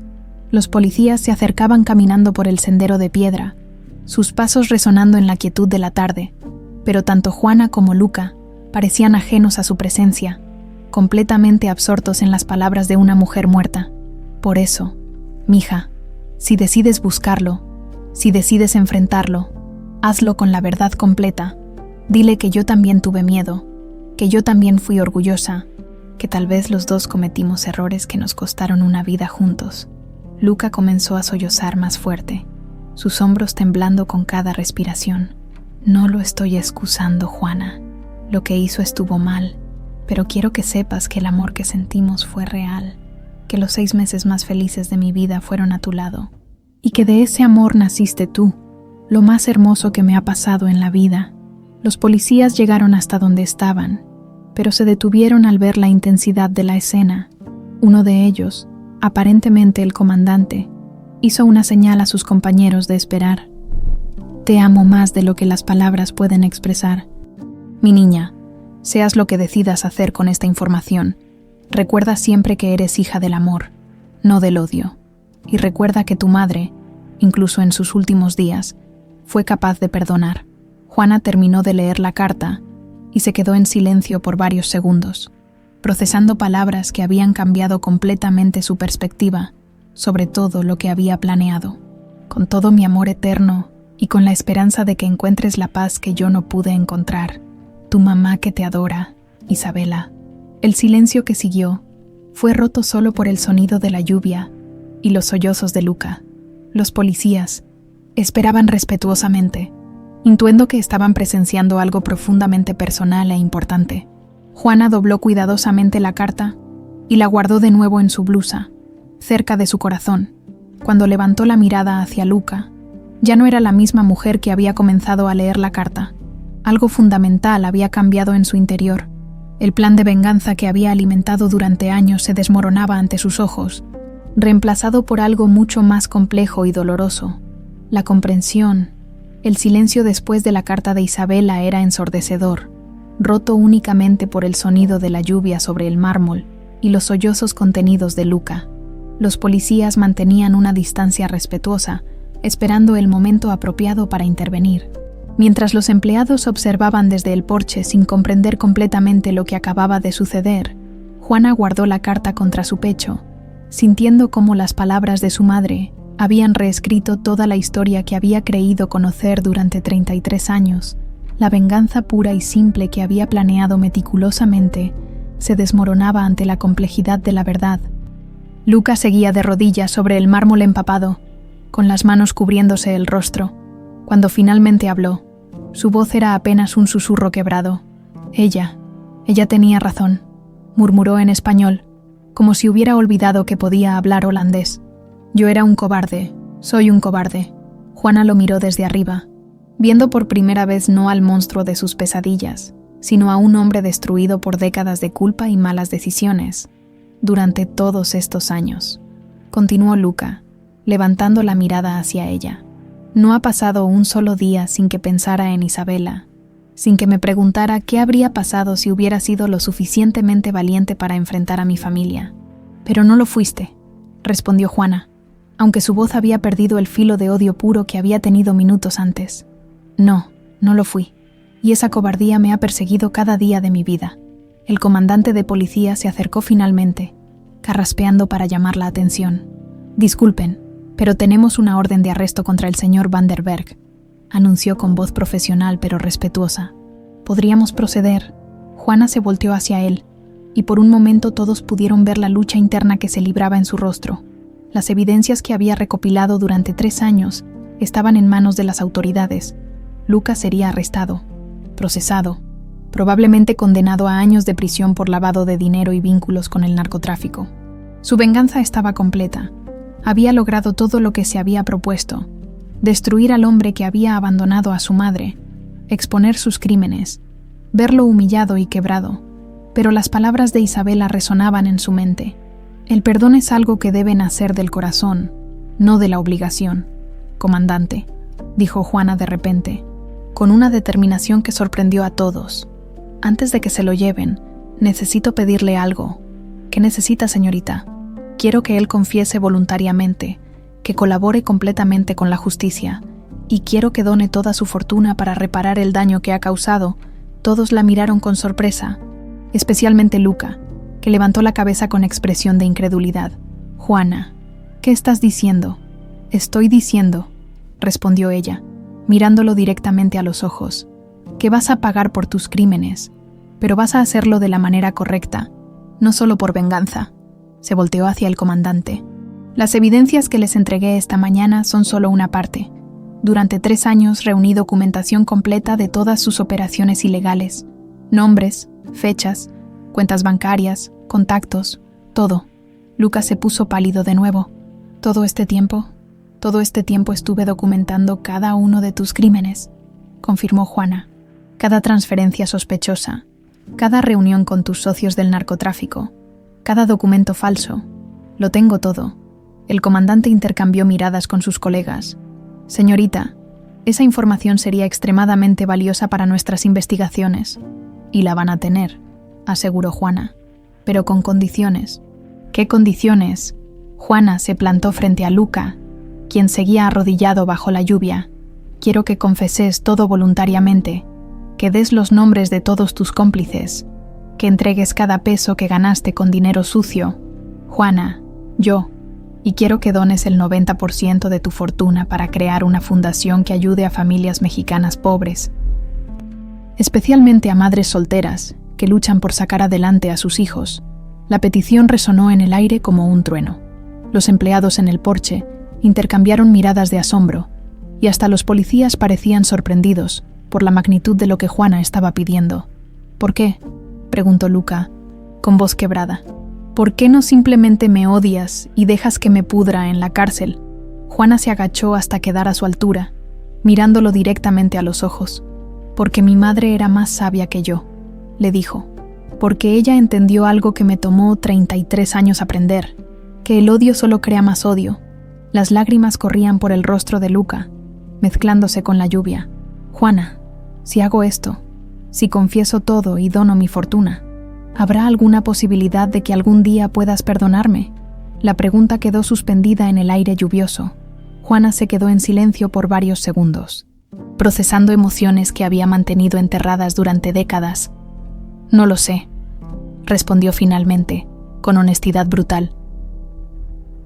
Los policías se acercaban caminando por el sendero de piedra, sus pasos resonando en la quietud de la tarde, pero tanto Juana como Luca parecían ajenos a su presencia, completamente absortos en las palabras de una mujer muerta. Por eso, mija, si decides buscarlo, si decides enfrentarlo, hazlo con la verdad completa. Dile que yo también tuve miedo, que yo también fui orgullosa, que tal vez los dos cometimos errores que nos costaron una vida juntos. Luca comenzó a sollozar más fuerte, sus hombros temblando con cada respiración. No lo estoy excusando, Juana. Lo que hizo estuvo mal, pero quiero que sepas que el amor que sentimos fue real, que los 6 meses más felices de mi vida fueron a tu lado, y que de ese amor naciste tú, lo más hermoso que me ha pasado en la vida. Los policías llegaron hasta donde estaban, pero se detuvieron al ver la intensidad de la escena. Uno de ellos, aparentemente el comandante, hizo una señal a sus compañeros de esperar. Te amo más de lo que las palabras pueden expresar. Mi niña, seas lo que decidas hacer con esta información, recuerda siempre que eres hija del amor, no del odio. Y recuerda que tu madre, incluso en sus últimos días, fue capaz de perdonar. Juana terminó de leer la carta y se quedó en silencio por varios segundos, procesando palabras que habían cambiado completamente su perspectiva sobre todo lo que había planeado. Con todo mi amor eterno y con la esperanza de que encuentres la paz que yo no pude encontrar, tu mamá que te adora, Isabela. El silencio que siguió fue roto solo por el sonido de la lluvia y los sollozos de Luca. Los policías esperaban respetuosamente, intuendo que estaban presenciando algo profundamente personal e importante. Juana dobló cuidadosamente la carta y la guardó de nuevo en su blusa, cerca de su corazón. Cuando levantó la mirada hacia Luca, ya no era la misma mujer que había comenzado a leer la carta. Algo fundamental había cambiado en su interior. El plan de venganza que había alimentado durante años se desmoronaba ante sus ojos, reemplazado por algo mucho más complejo y doloroso. La comprensión, el silencio después de la carta de Isabela era ensordecedor, roto únicamente por el sonido de la lluvia sobre el mármol y los sollozos contenidos de Luca. Los policías mantenían una distancia respetuosa, esperando el momento apropiado para intervenir. Mientras los empleados observaban desde el porche sin comprender completamente lo que acababa de suceder, Juana guardó la carta contra su pecho, sintiendo cómo las palabras de su madre habían reescrito toda la historia que había creído conocer durante 33 años. La venganza pura y simple que había planeado meticulosamente se desmoronaba ante la complejidad de la verdad. Luca seguía de rodillas sobre el mármol empapado, con las manos cubriéndose el rostro. Cuando finalmente habló, su voz era apenas un susurro quebrado. Ella tenía razón, murmuró en español, como si hubiera olvidado que podía hablar holandés. Yo era un cobarde, soy un cobarde. Juana lo miró desde arriba, viendo por primera vez no al monstruo de sus pesadillas, sino a un hombre destruido por décadas de culpa y malas decisiones. Durante todos estos años, continuó Luca, levantando la mirada hacia ella. No ha pasado un solo día sin que pensara en Isabela, sin que me preguntara qué habría pasado si hubiera sido lo suficientemente valiente para enfrentar a mi familia. Pero no lo fuiste, respondió Juana, aunque su voz había perdido el filo de odio puro que había tenido minutos antes. No lo fui, y esa cobardía me ha perseguido cada día de mi vida. El comandante de policía se acercó finalmente, carraspeando para llamar la atención. Disculpen, pero tenemos una orden de arresto contra el señor Van der Berg, anunció con voz profesional pero respetuosa. ¿Podríamos proceder? Juana se volteó hacia él, y por un momento todos pudieron ver la lucha interna que se libraba en su rostro. Las evidencias que había recopilado durante 3 años estaban en manos de las autoridades. Luca sería arrestado, procesado, probablemente condenado a años de prisión por lavado de dinero y vínculos con el narcotráfico. Su venganza estaba completa. Había logrado todo lo que se había propuesto: destruir al hombre que había abandonado a su madre, exponer sus crímenes, verlo humillado y quebrado. Pero las palabras de Isabela resonaban en su mente. El perdón es algo que debe nacer del corazón, no de la obligación. Comandante, dijo Juana de repente, con una determinación que sorprendió a todos. Antes de que se lo lleven, necesito pedirle algo. ¿Qué necesita, señorita? Quiero que él confiese voluntariamente, que colabore completamente con la justicia, y quiero que done toda su fortuna para reparar el daño que ha causado. Todos la miraron con sorpresa, especialmente Luca, que levantó la cabeza con expresión de incredulidad. Juana, ¿qué estás diciendo? Estoy diciendo, respondió ella, mirándolo directamente a los ojos, que vas a pagar por tus crímenes, pero vas a hacerlo de la manera correcta, no solo por venganza. Se volteó hacia el comandante. Las evidencias que les entregué esta mañana son solo una parte. Durante 3 años reuní documentación completa de todas sus operaciones ilegales, nombres, fechas, cuentas bancarias, contactos, todo. Lucas se puso pálido de nuevo. Todo este tiempo estuve documentando cada uno de tus crímenes, confirmó Juana. Cada transferencia sospechosa, cada reunión con tus socios del narcotráfico, cada documento falso. Lo tengo todo. El comandante intercambió miradas con sus colegas. Señorita, esa información sería extremadamente valiosa para nuestras investigaciones. Y la van a tener, aseguró Juana, pero con condiciones. ¿Qué condiciones? Juana se plantó frente a Luca, quien seguía arrodillado bajo la lluvia. Quiero que confeses todo voluntariamente, que des los nombres de todos tus cómplices, que entregues cada peso que ganaste con dinero sucio. Juana, y quiero que dones el 90% de tu fortuna para crear una fundación que ayude a familias mexicanas pobres, especialmente a madres solteras que luchan por sacar adelante a sus hijos. La petición resonó en el aire como un trueno. Los empleados en el porche intercambiaron miradas de asombro, y hasta los policías parecían sorprendidos por la magnitud de lo que Juana estaba pidiendo. ¿Por qué?, preguntó Luca, con voz quebrada. ¿Por qué no simplemente me odias y dejas que me pudra en la cárcel? Juana se agachó hasta quedar a su altura, mirándolo directamente a los ojos. Porque mi madre era más sabia que yo, le dijo. porque ella entendió algo que me tomó 33 años aprender, que el odio solo crea más odio. Las lágrimas corrían por el rostro de Luca, mezclándose con la lluvia. Juana, si hago esto, si confieso todo y dono mi fortuna, ¿habrá alguna posibilidad de que algún día puedas perdonarme? La pregunta quedó suspendida en el aire lluvioso. Juana se quedó en silencio por varios segundos, procesando emociones que había mantenido enterradas durante décadas. No lo sé, respondió finalmente, con honestidad brutal.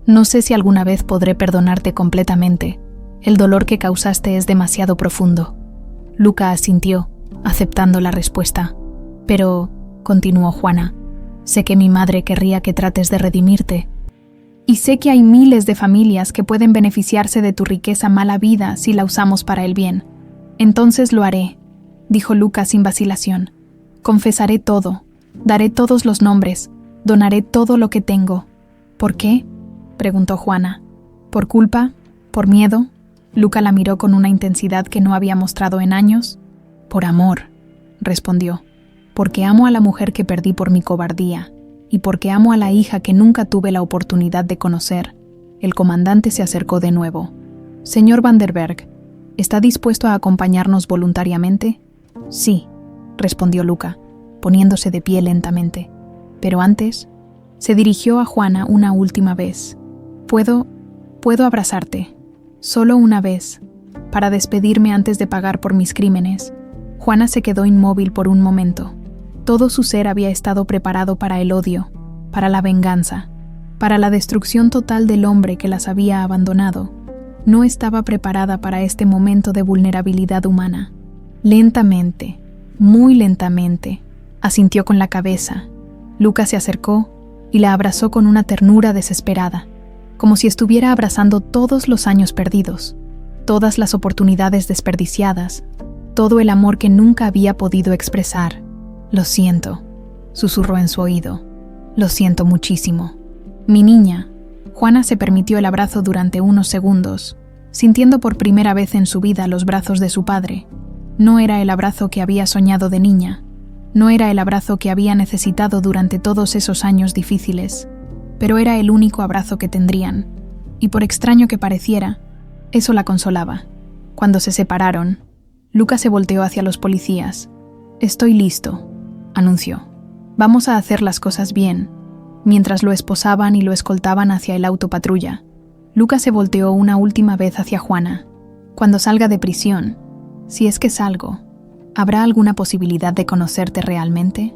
No sé si alguna vez podré perdonarte completamente. El dolor que causaste es demasiado profundo. Luca asintió, aceptando la respuesta. Pero, continuó Juana, sé que mi madre querría que trates de redimirte. Y sé que hay miles de familias que pueden beneficiarse de tu riqueza mala vida si la usamos para el bien. Entonces lo haré, dijo Luca sin vacilación. Confesaré todo, daré todos los nombres, donaré todo lo que tengo. ¿Por qué?, preguntó Juana. ¿Por culpa? ¿Por miedo? Luca la miró con una intensidad que no había mostrado en años. Por amor, respondió. Porque amo a la mujer que perdí por mi cobardía, y porque amo a la hija que nunca tuve la oportunidad de conocer. El comandante se acercó de nuevo. Señor Vanderberg, ¿está dispuesto a acompañarnos voluntariamente? Sí, respondió Luca, poniéndose de pie lentamente. Pero antes, se dirigió a Juana una última vez. ¿Puedo abrazarte? Solo una vez, para despedirme antes de pagar por mis crímenes. Juana se quedó inmóvil por un momento. Todo su ser había estado preparado para el odio, para la venganza, para la destrucción total del hombre que las había abandonado. No estaba preparada para este momento de vulnerabilidad humana. Lentamente, muy lentamente, asintió con la cabeza. Luca se acercó y la abrazó con una ternura desesperada, como si estuviera abrazando todos los años perdidos, todas las oportunidades desperdiciadas, todo el amor que nunca había podido expresar. Lo siento, susurró en su oído. Lo siento muchísimo. Mi niña. Juana se permitió el abrazo durante unos segundos, sintiendo por primera vez en su vida los brazos de su padre. No era el abrazo que había soñado de niña, no era el abrazo que había necesitado durante todos esos años difíciles, pero era el único abrazo que tendrían, y por extraño que pareciera, eso la consolaba. Cuando se separaron, Luca se volteó hacia los policías. Estoy listo, anunció. Vamos a hacer las cosas bien. Mientras lo esposaban y lo escoltaban hacia el auto patrulla, Luca se volteó una última vez hacia Juana. Cuando salga de prisión, si es que salgo, ¿habrá alguna posibilidad de conocerte realmente?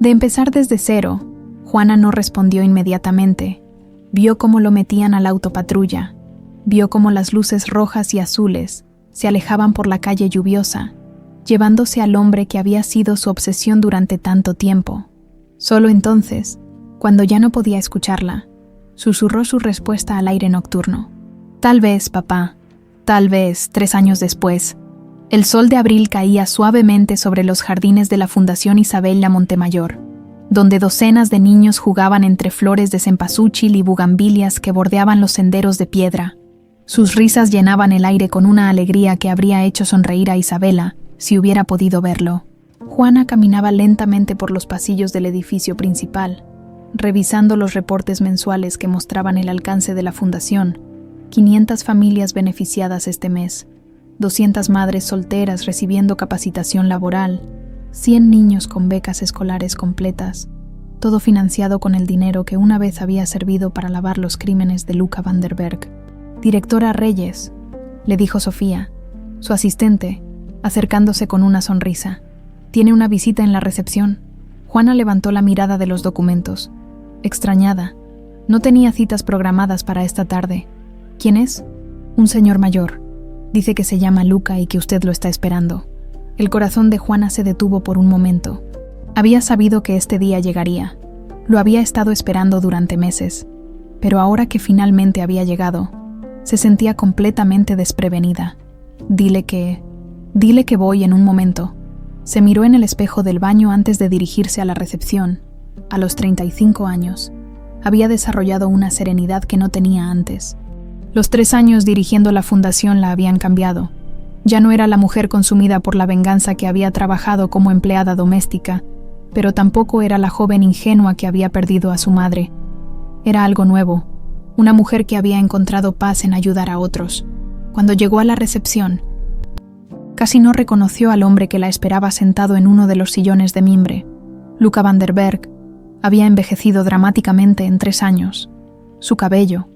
De empezar desde cero. Juana no respondió inmediatamente. Vio cómo lo metían al auto patrulla. Vio cómo las luces rojas y azules se alejaban por la calle lluviosa, llevándose al hombre que había sido su obsesión durante tanto tiempo. Solo entonces, cuando ya no podía escucharla, susurró su respuesta al aire nocturno. Tal vez, papá, tal vez, 3 años después, el sol de abril caía suavemente sobre los jardines de la Fundación Isabella Montemayor, donde docenas de niños jugaban entre flores de cempasúchil y bugambilias que bordeaban los senderos de piedra. Sus risas llenaban el aire con una alegría que habría hecho sonreír a Isabela si hubiera podido verlo. Juana caminaba lentamente por los pasillos del edificio principal, revisando los reportes mensuales que mostraban el alcance de la fundación. 500 familias beneficiadas este mes, 200 madres solteras recibiendo capacitación laboral, 100 niños con becas escolares completas, todo financiado con el dinero que una vez había servido para lavar los crímenes de Luca Vanderberg. Directora Reyes, le dijo Sofía, su asistente, acercándose con una sonrisa. Tiene una visita en la recepción. Juana levantó la mirada de los documentos. Extrañada, no tenía citas programadas para esta tarde. ¿Quién es? Un señor mayor. Dice que se llama Luca y que usted lo está esperando. El corazón de Juana se detuvo por un momento. Había sabido que este día llegaría. Lo había estado esperando durante meses. Pero ahora que finalmente había llegado, se sentía completamente desprevenida. Dile que voy en un momento. Se miró en el espejo del baño antes de dirigirse a la recepción. A los 35 años, había desarrollado una serenidad que no tenía antes. Los 3 años dirigiendo la fundación la habían cambiado. Ya no era la mujer consumida por la venganza que había trabajado como empleada doméstica, pero tampoco era la joven ingenua que había perdido a su madre. Era algo nuevo, una mujer que había encontrado paz en ayudar a otros. Cuando llegó a la recepción, casi no reconoció al hombre que la esperaba sentado en uno de los sillones de mimbre. Luca van der Berg había envejecido dramáticamente en 3 años. Su cabello,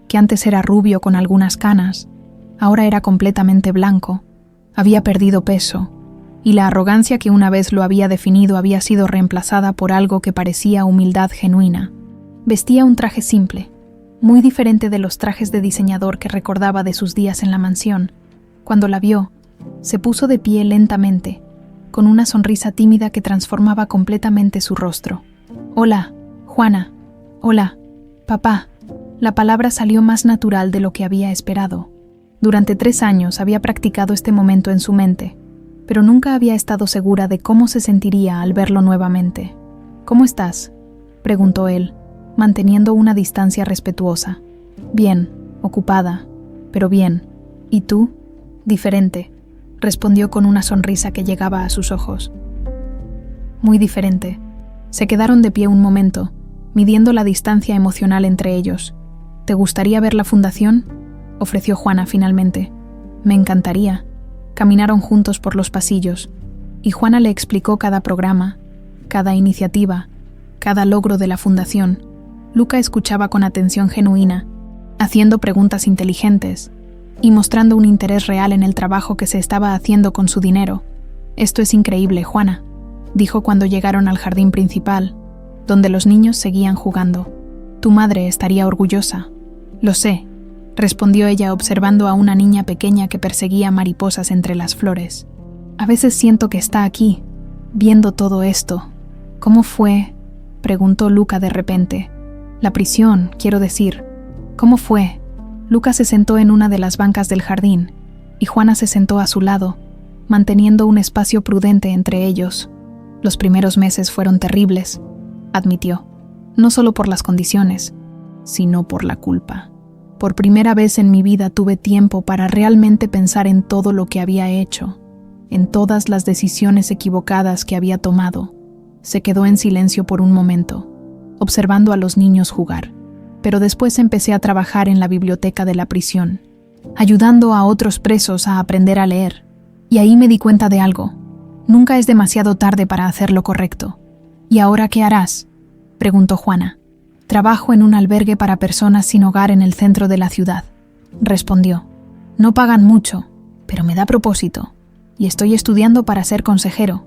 que antes era rubio con algunas canas, ahora era completamente blanco. Había perdido peso, y la arrogancia que una vez lo había definido había sido reemplazada por algo que parecía humildad genuina. Vestía un traje simple, muy diferente de los trajes de diseñador que recordaba de sus días en la mansión. Cuando la vio, se puso de pie lentamente, con una sonrisa tímida que transformaba completamente su rostro. «Hola, Juana. Hola, papá». La palabra salió más natural de lo que había esperado. Durante 3 años había practicado este momento en su mente, pero nunca había estado segura de cómo se sentiría al verlo nuevamente. «¿Cómo estás?», preguntó él, manteniendo una distancia respetuosa. «Bien, ocupada, pero bien. ¿Y tú?». «Diferente», respondió con una sonrisa que llegaba a sus ojos. «Muy diferente». Se quedaron de pie un momento, midiendo la distancia emocional entre ellos. «¿Te gustaría ver la fundación?», ofreció Juana finalmente. «Me encantaría». Caminaron juntos por los pasillos, y Juana le explicó cada programa, cada iniciativa, cada logro de la fundación. Luca escuchaba con atención genuina, haciendo preguntas inteligentes y mostrando un interés real en el trabajo que se estaba haciendo con su dinero. «Esto es increíble, Juana», dijo cuando llegaron al jardín principal, donde los niños seguían jugando. «Tu madre estaría orgullosa». «Lo sé», respondió ella observando a una niña pequeña que perseguía mariposas entre las flores. «A veces siento que está aquí, viendo todo esto». «¿Cómo fue?», preguntó Luca de repente. «La prisión, quiero decir. ¿Cómo fue?». Luca se sentó en una de las bancas del jardín, y Juana se sentó a su lado, manteniendo un espacio prudente entre ellos. «Los primeros meses fueron terribles», admitió, «no solo por las condiciones, sino por la culpa. Por primera vez en mi vida tuve tiempo para realmente pensar en todo lo que había hecho, en todas las decisiones equivocadas que había tomado». Se quedó en silencio por un momento, observando a los niños jugar. «Pero después empecé a trabajar en la biblioteca de la prisión, ayudando a otros presos a aprender a leer. Y ahí me di cuenta de algo. Nunca es demasiado tarde para hacer lo correcto». «¿Y ahora qué harás?», preguntó Juana. «Trabajo en un albergue para personas sin hogar en el centro de la ciudad», respondió. «No pagan mucho, pero me da propósito, y estoy estudiando para ser consejero,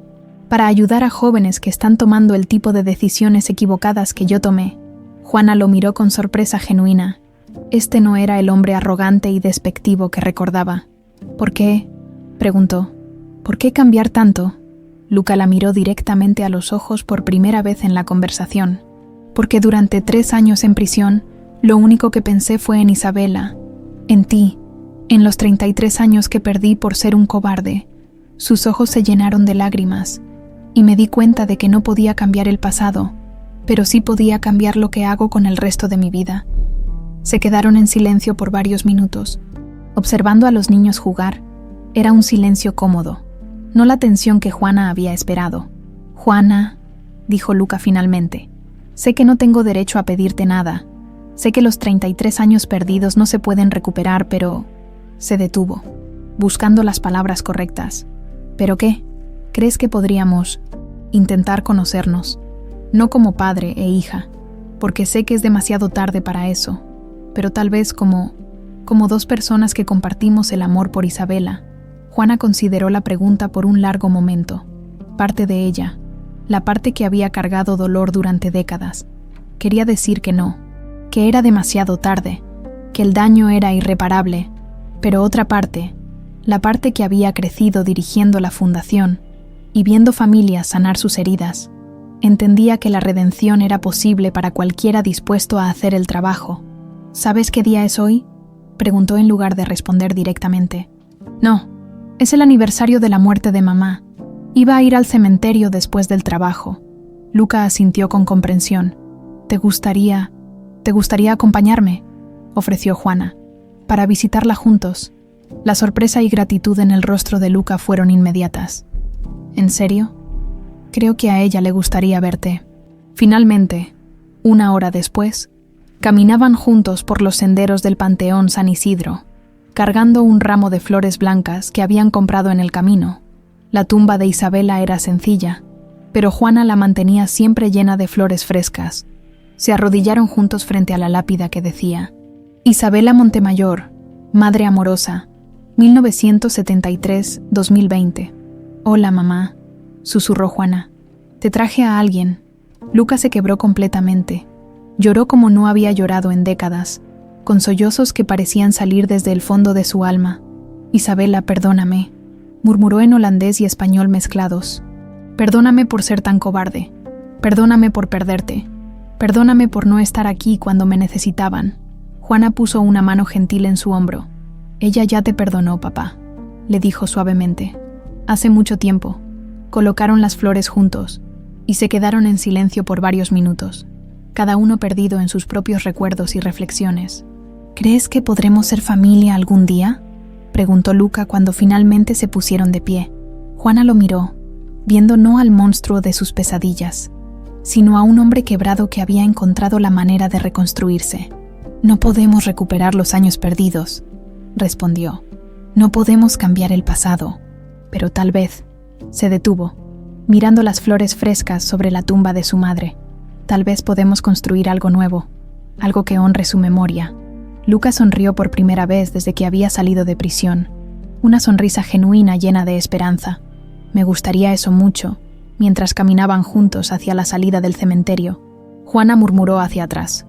para ayudar a jóvenes que están tomando el tipo de decisiones equivocadas que yo tomé». Juana lo miró con sorpresa genuina. Este no era el hombre arrogante y despectivo que recordaba. «¿Por qué?», preguntó. «¿Por qué cambiar tanto?». Luca la miró directamente a los ojos por primera vez en la conversación. «Porque durante 3 años en prisión, lo único que pensé fue en Isabela, en ti, en los 33 años que perdí por ser un cobarde». Sus ojos se llenaron de lágrimas, y me di cuenta de que no podía cambiar el pasado, pero sí podía cambiar lo que hago con el resto de mi vida. Se quedaron en silencio por varios minutos, observando a los niños jugar. Era un silencio cómodo, no la tensión que Juana había esperado. «Juana», dijo Luca finalmente, «sé que no tengo derecho a pedirte nada. Sé que los 33 años perdidos no se pueden recuperar, pero…». Se detuvo, buscando las palabras correctas. «¿Pero qué? ¿Crees que podríamos intentar conocernos? No como padre e hija, porque sé que es demasiado tarde para eso, pero tal vez como 2 personas que compartimos el amor por Isabela». Juana consideró la pregunta por un largo momento. Parte de ella, la parte que había cargado dolor durante décadas, quería decir que no, que era demasiado tarde, que el daño era irreparable, pero otra parte, la parte que había crecido dirigiendo la fundación y viendo familias sanar sus heridas, entendía que la redención era posible para cualquiera dispuesto a hacer el trabajo. «¿Sabes qué día es hoy?», preguntó en lugar de responder directamente. «No, es el aniversario de la muerte de mamá. Iba a ir al cementerio después del trabajo». Luca asintió con comprensión. ¿Te gustaría acompañarme?», ofreció Juana, «para visitarla juntos». La sorpresa y gratitud en el rostro de Luca fueron inmediatas. «¿En serio?». Creo que a ella le gustaría verte. Finalmente, 1 hora después, caminaban juntos por los senderos del Panteón San Isidro, cargando un ramo de flores blancas que habían comprado en el camino. La tumba de Isabela era sencilla, pero Juana la mantenía siempre llena de flores frescas. Se arrodillaron juntos frente a la lápida que decía: Isabela Montemayor, Madre Amorosa, 1973-2020. Hola, mamá, susurró Juana. Te traje a alguien. Lucas se quebró completamente. Lloró como no había llorado en décadas, con sollozos que parecían salir desde el fondo de su alma. Isabela, perdóname, murmuró en holandés y español mezclados. Perdóname por ser tan cobarde. Perdóname por perderte. Perdóname por no estar aquí cuando me necesitaban. Juana puso una mano gentil en su hombro. Ella ya te perdonó, papá, le dijo suavemente. Hace mucho tiempo. Colocaron las flores juntos y se quedaron en silencio por varios minutos, cada uno perdido en sus propios recuerdos y reflexiones. ¿Crees que podremos ser familia algún día?, preguntó Luca cuando finalmente se pusieron de pie. Juana lo miró, viendo no al monstruo de sus pesadillas, sino a un hombre quebrado que había encontrado la manera de reconstruirse. No podemos recuperar los años perdidos, respondió. No podemos cambiar el pasado, pero tal vez. Se detuvo, mirando las flores frescas sobre la tumba de su madre. Tal vez podemos construir algo nuevo, algo que honre su memoria. Lucas sonrió por primera vez desde que había salido de prisión, una sonrisa genuina llena de esperanza. Me gustaría eso mucho, mientras caminaban juntos hacia la salida del cementerio. Juana murmuró hacia atrás.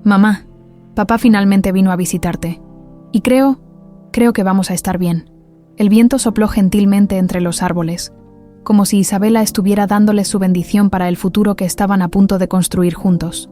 Mamá, papá finalmente vino a visitarte. Y creo que vamos a estar bien. El viento sopló gentilmente entre los árboles, como si Isabela estuviera dándoles su bendición para el futuro que estaban a punto de construir juntos.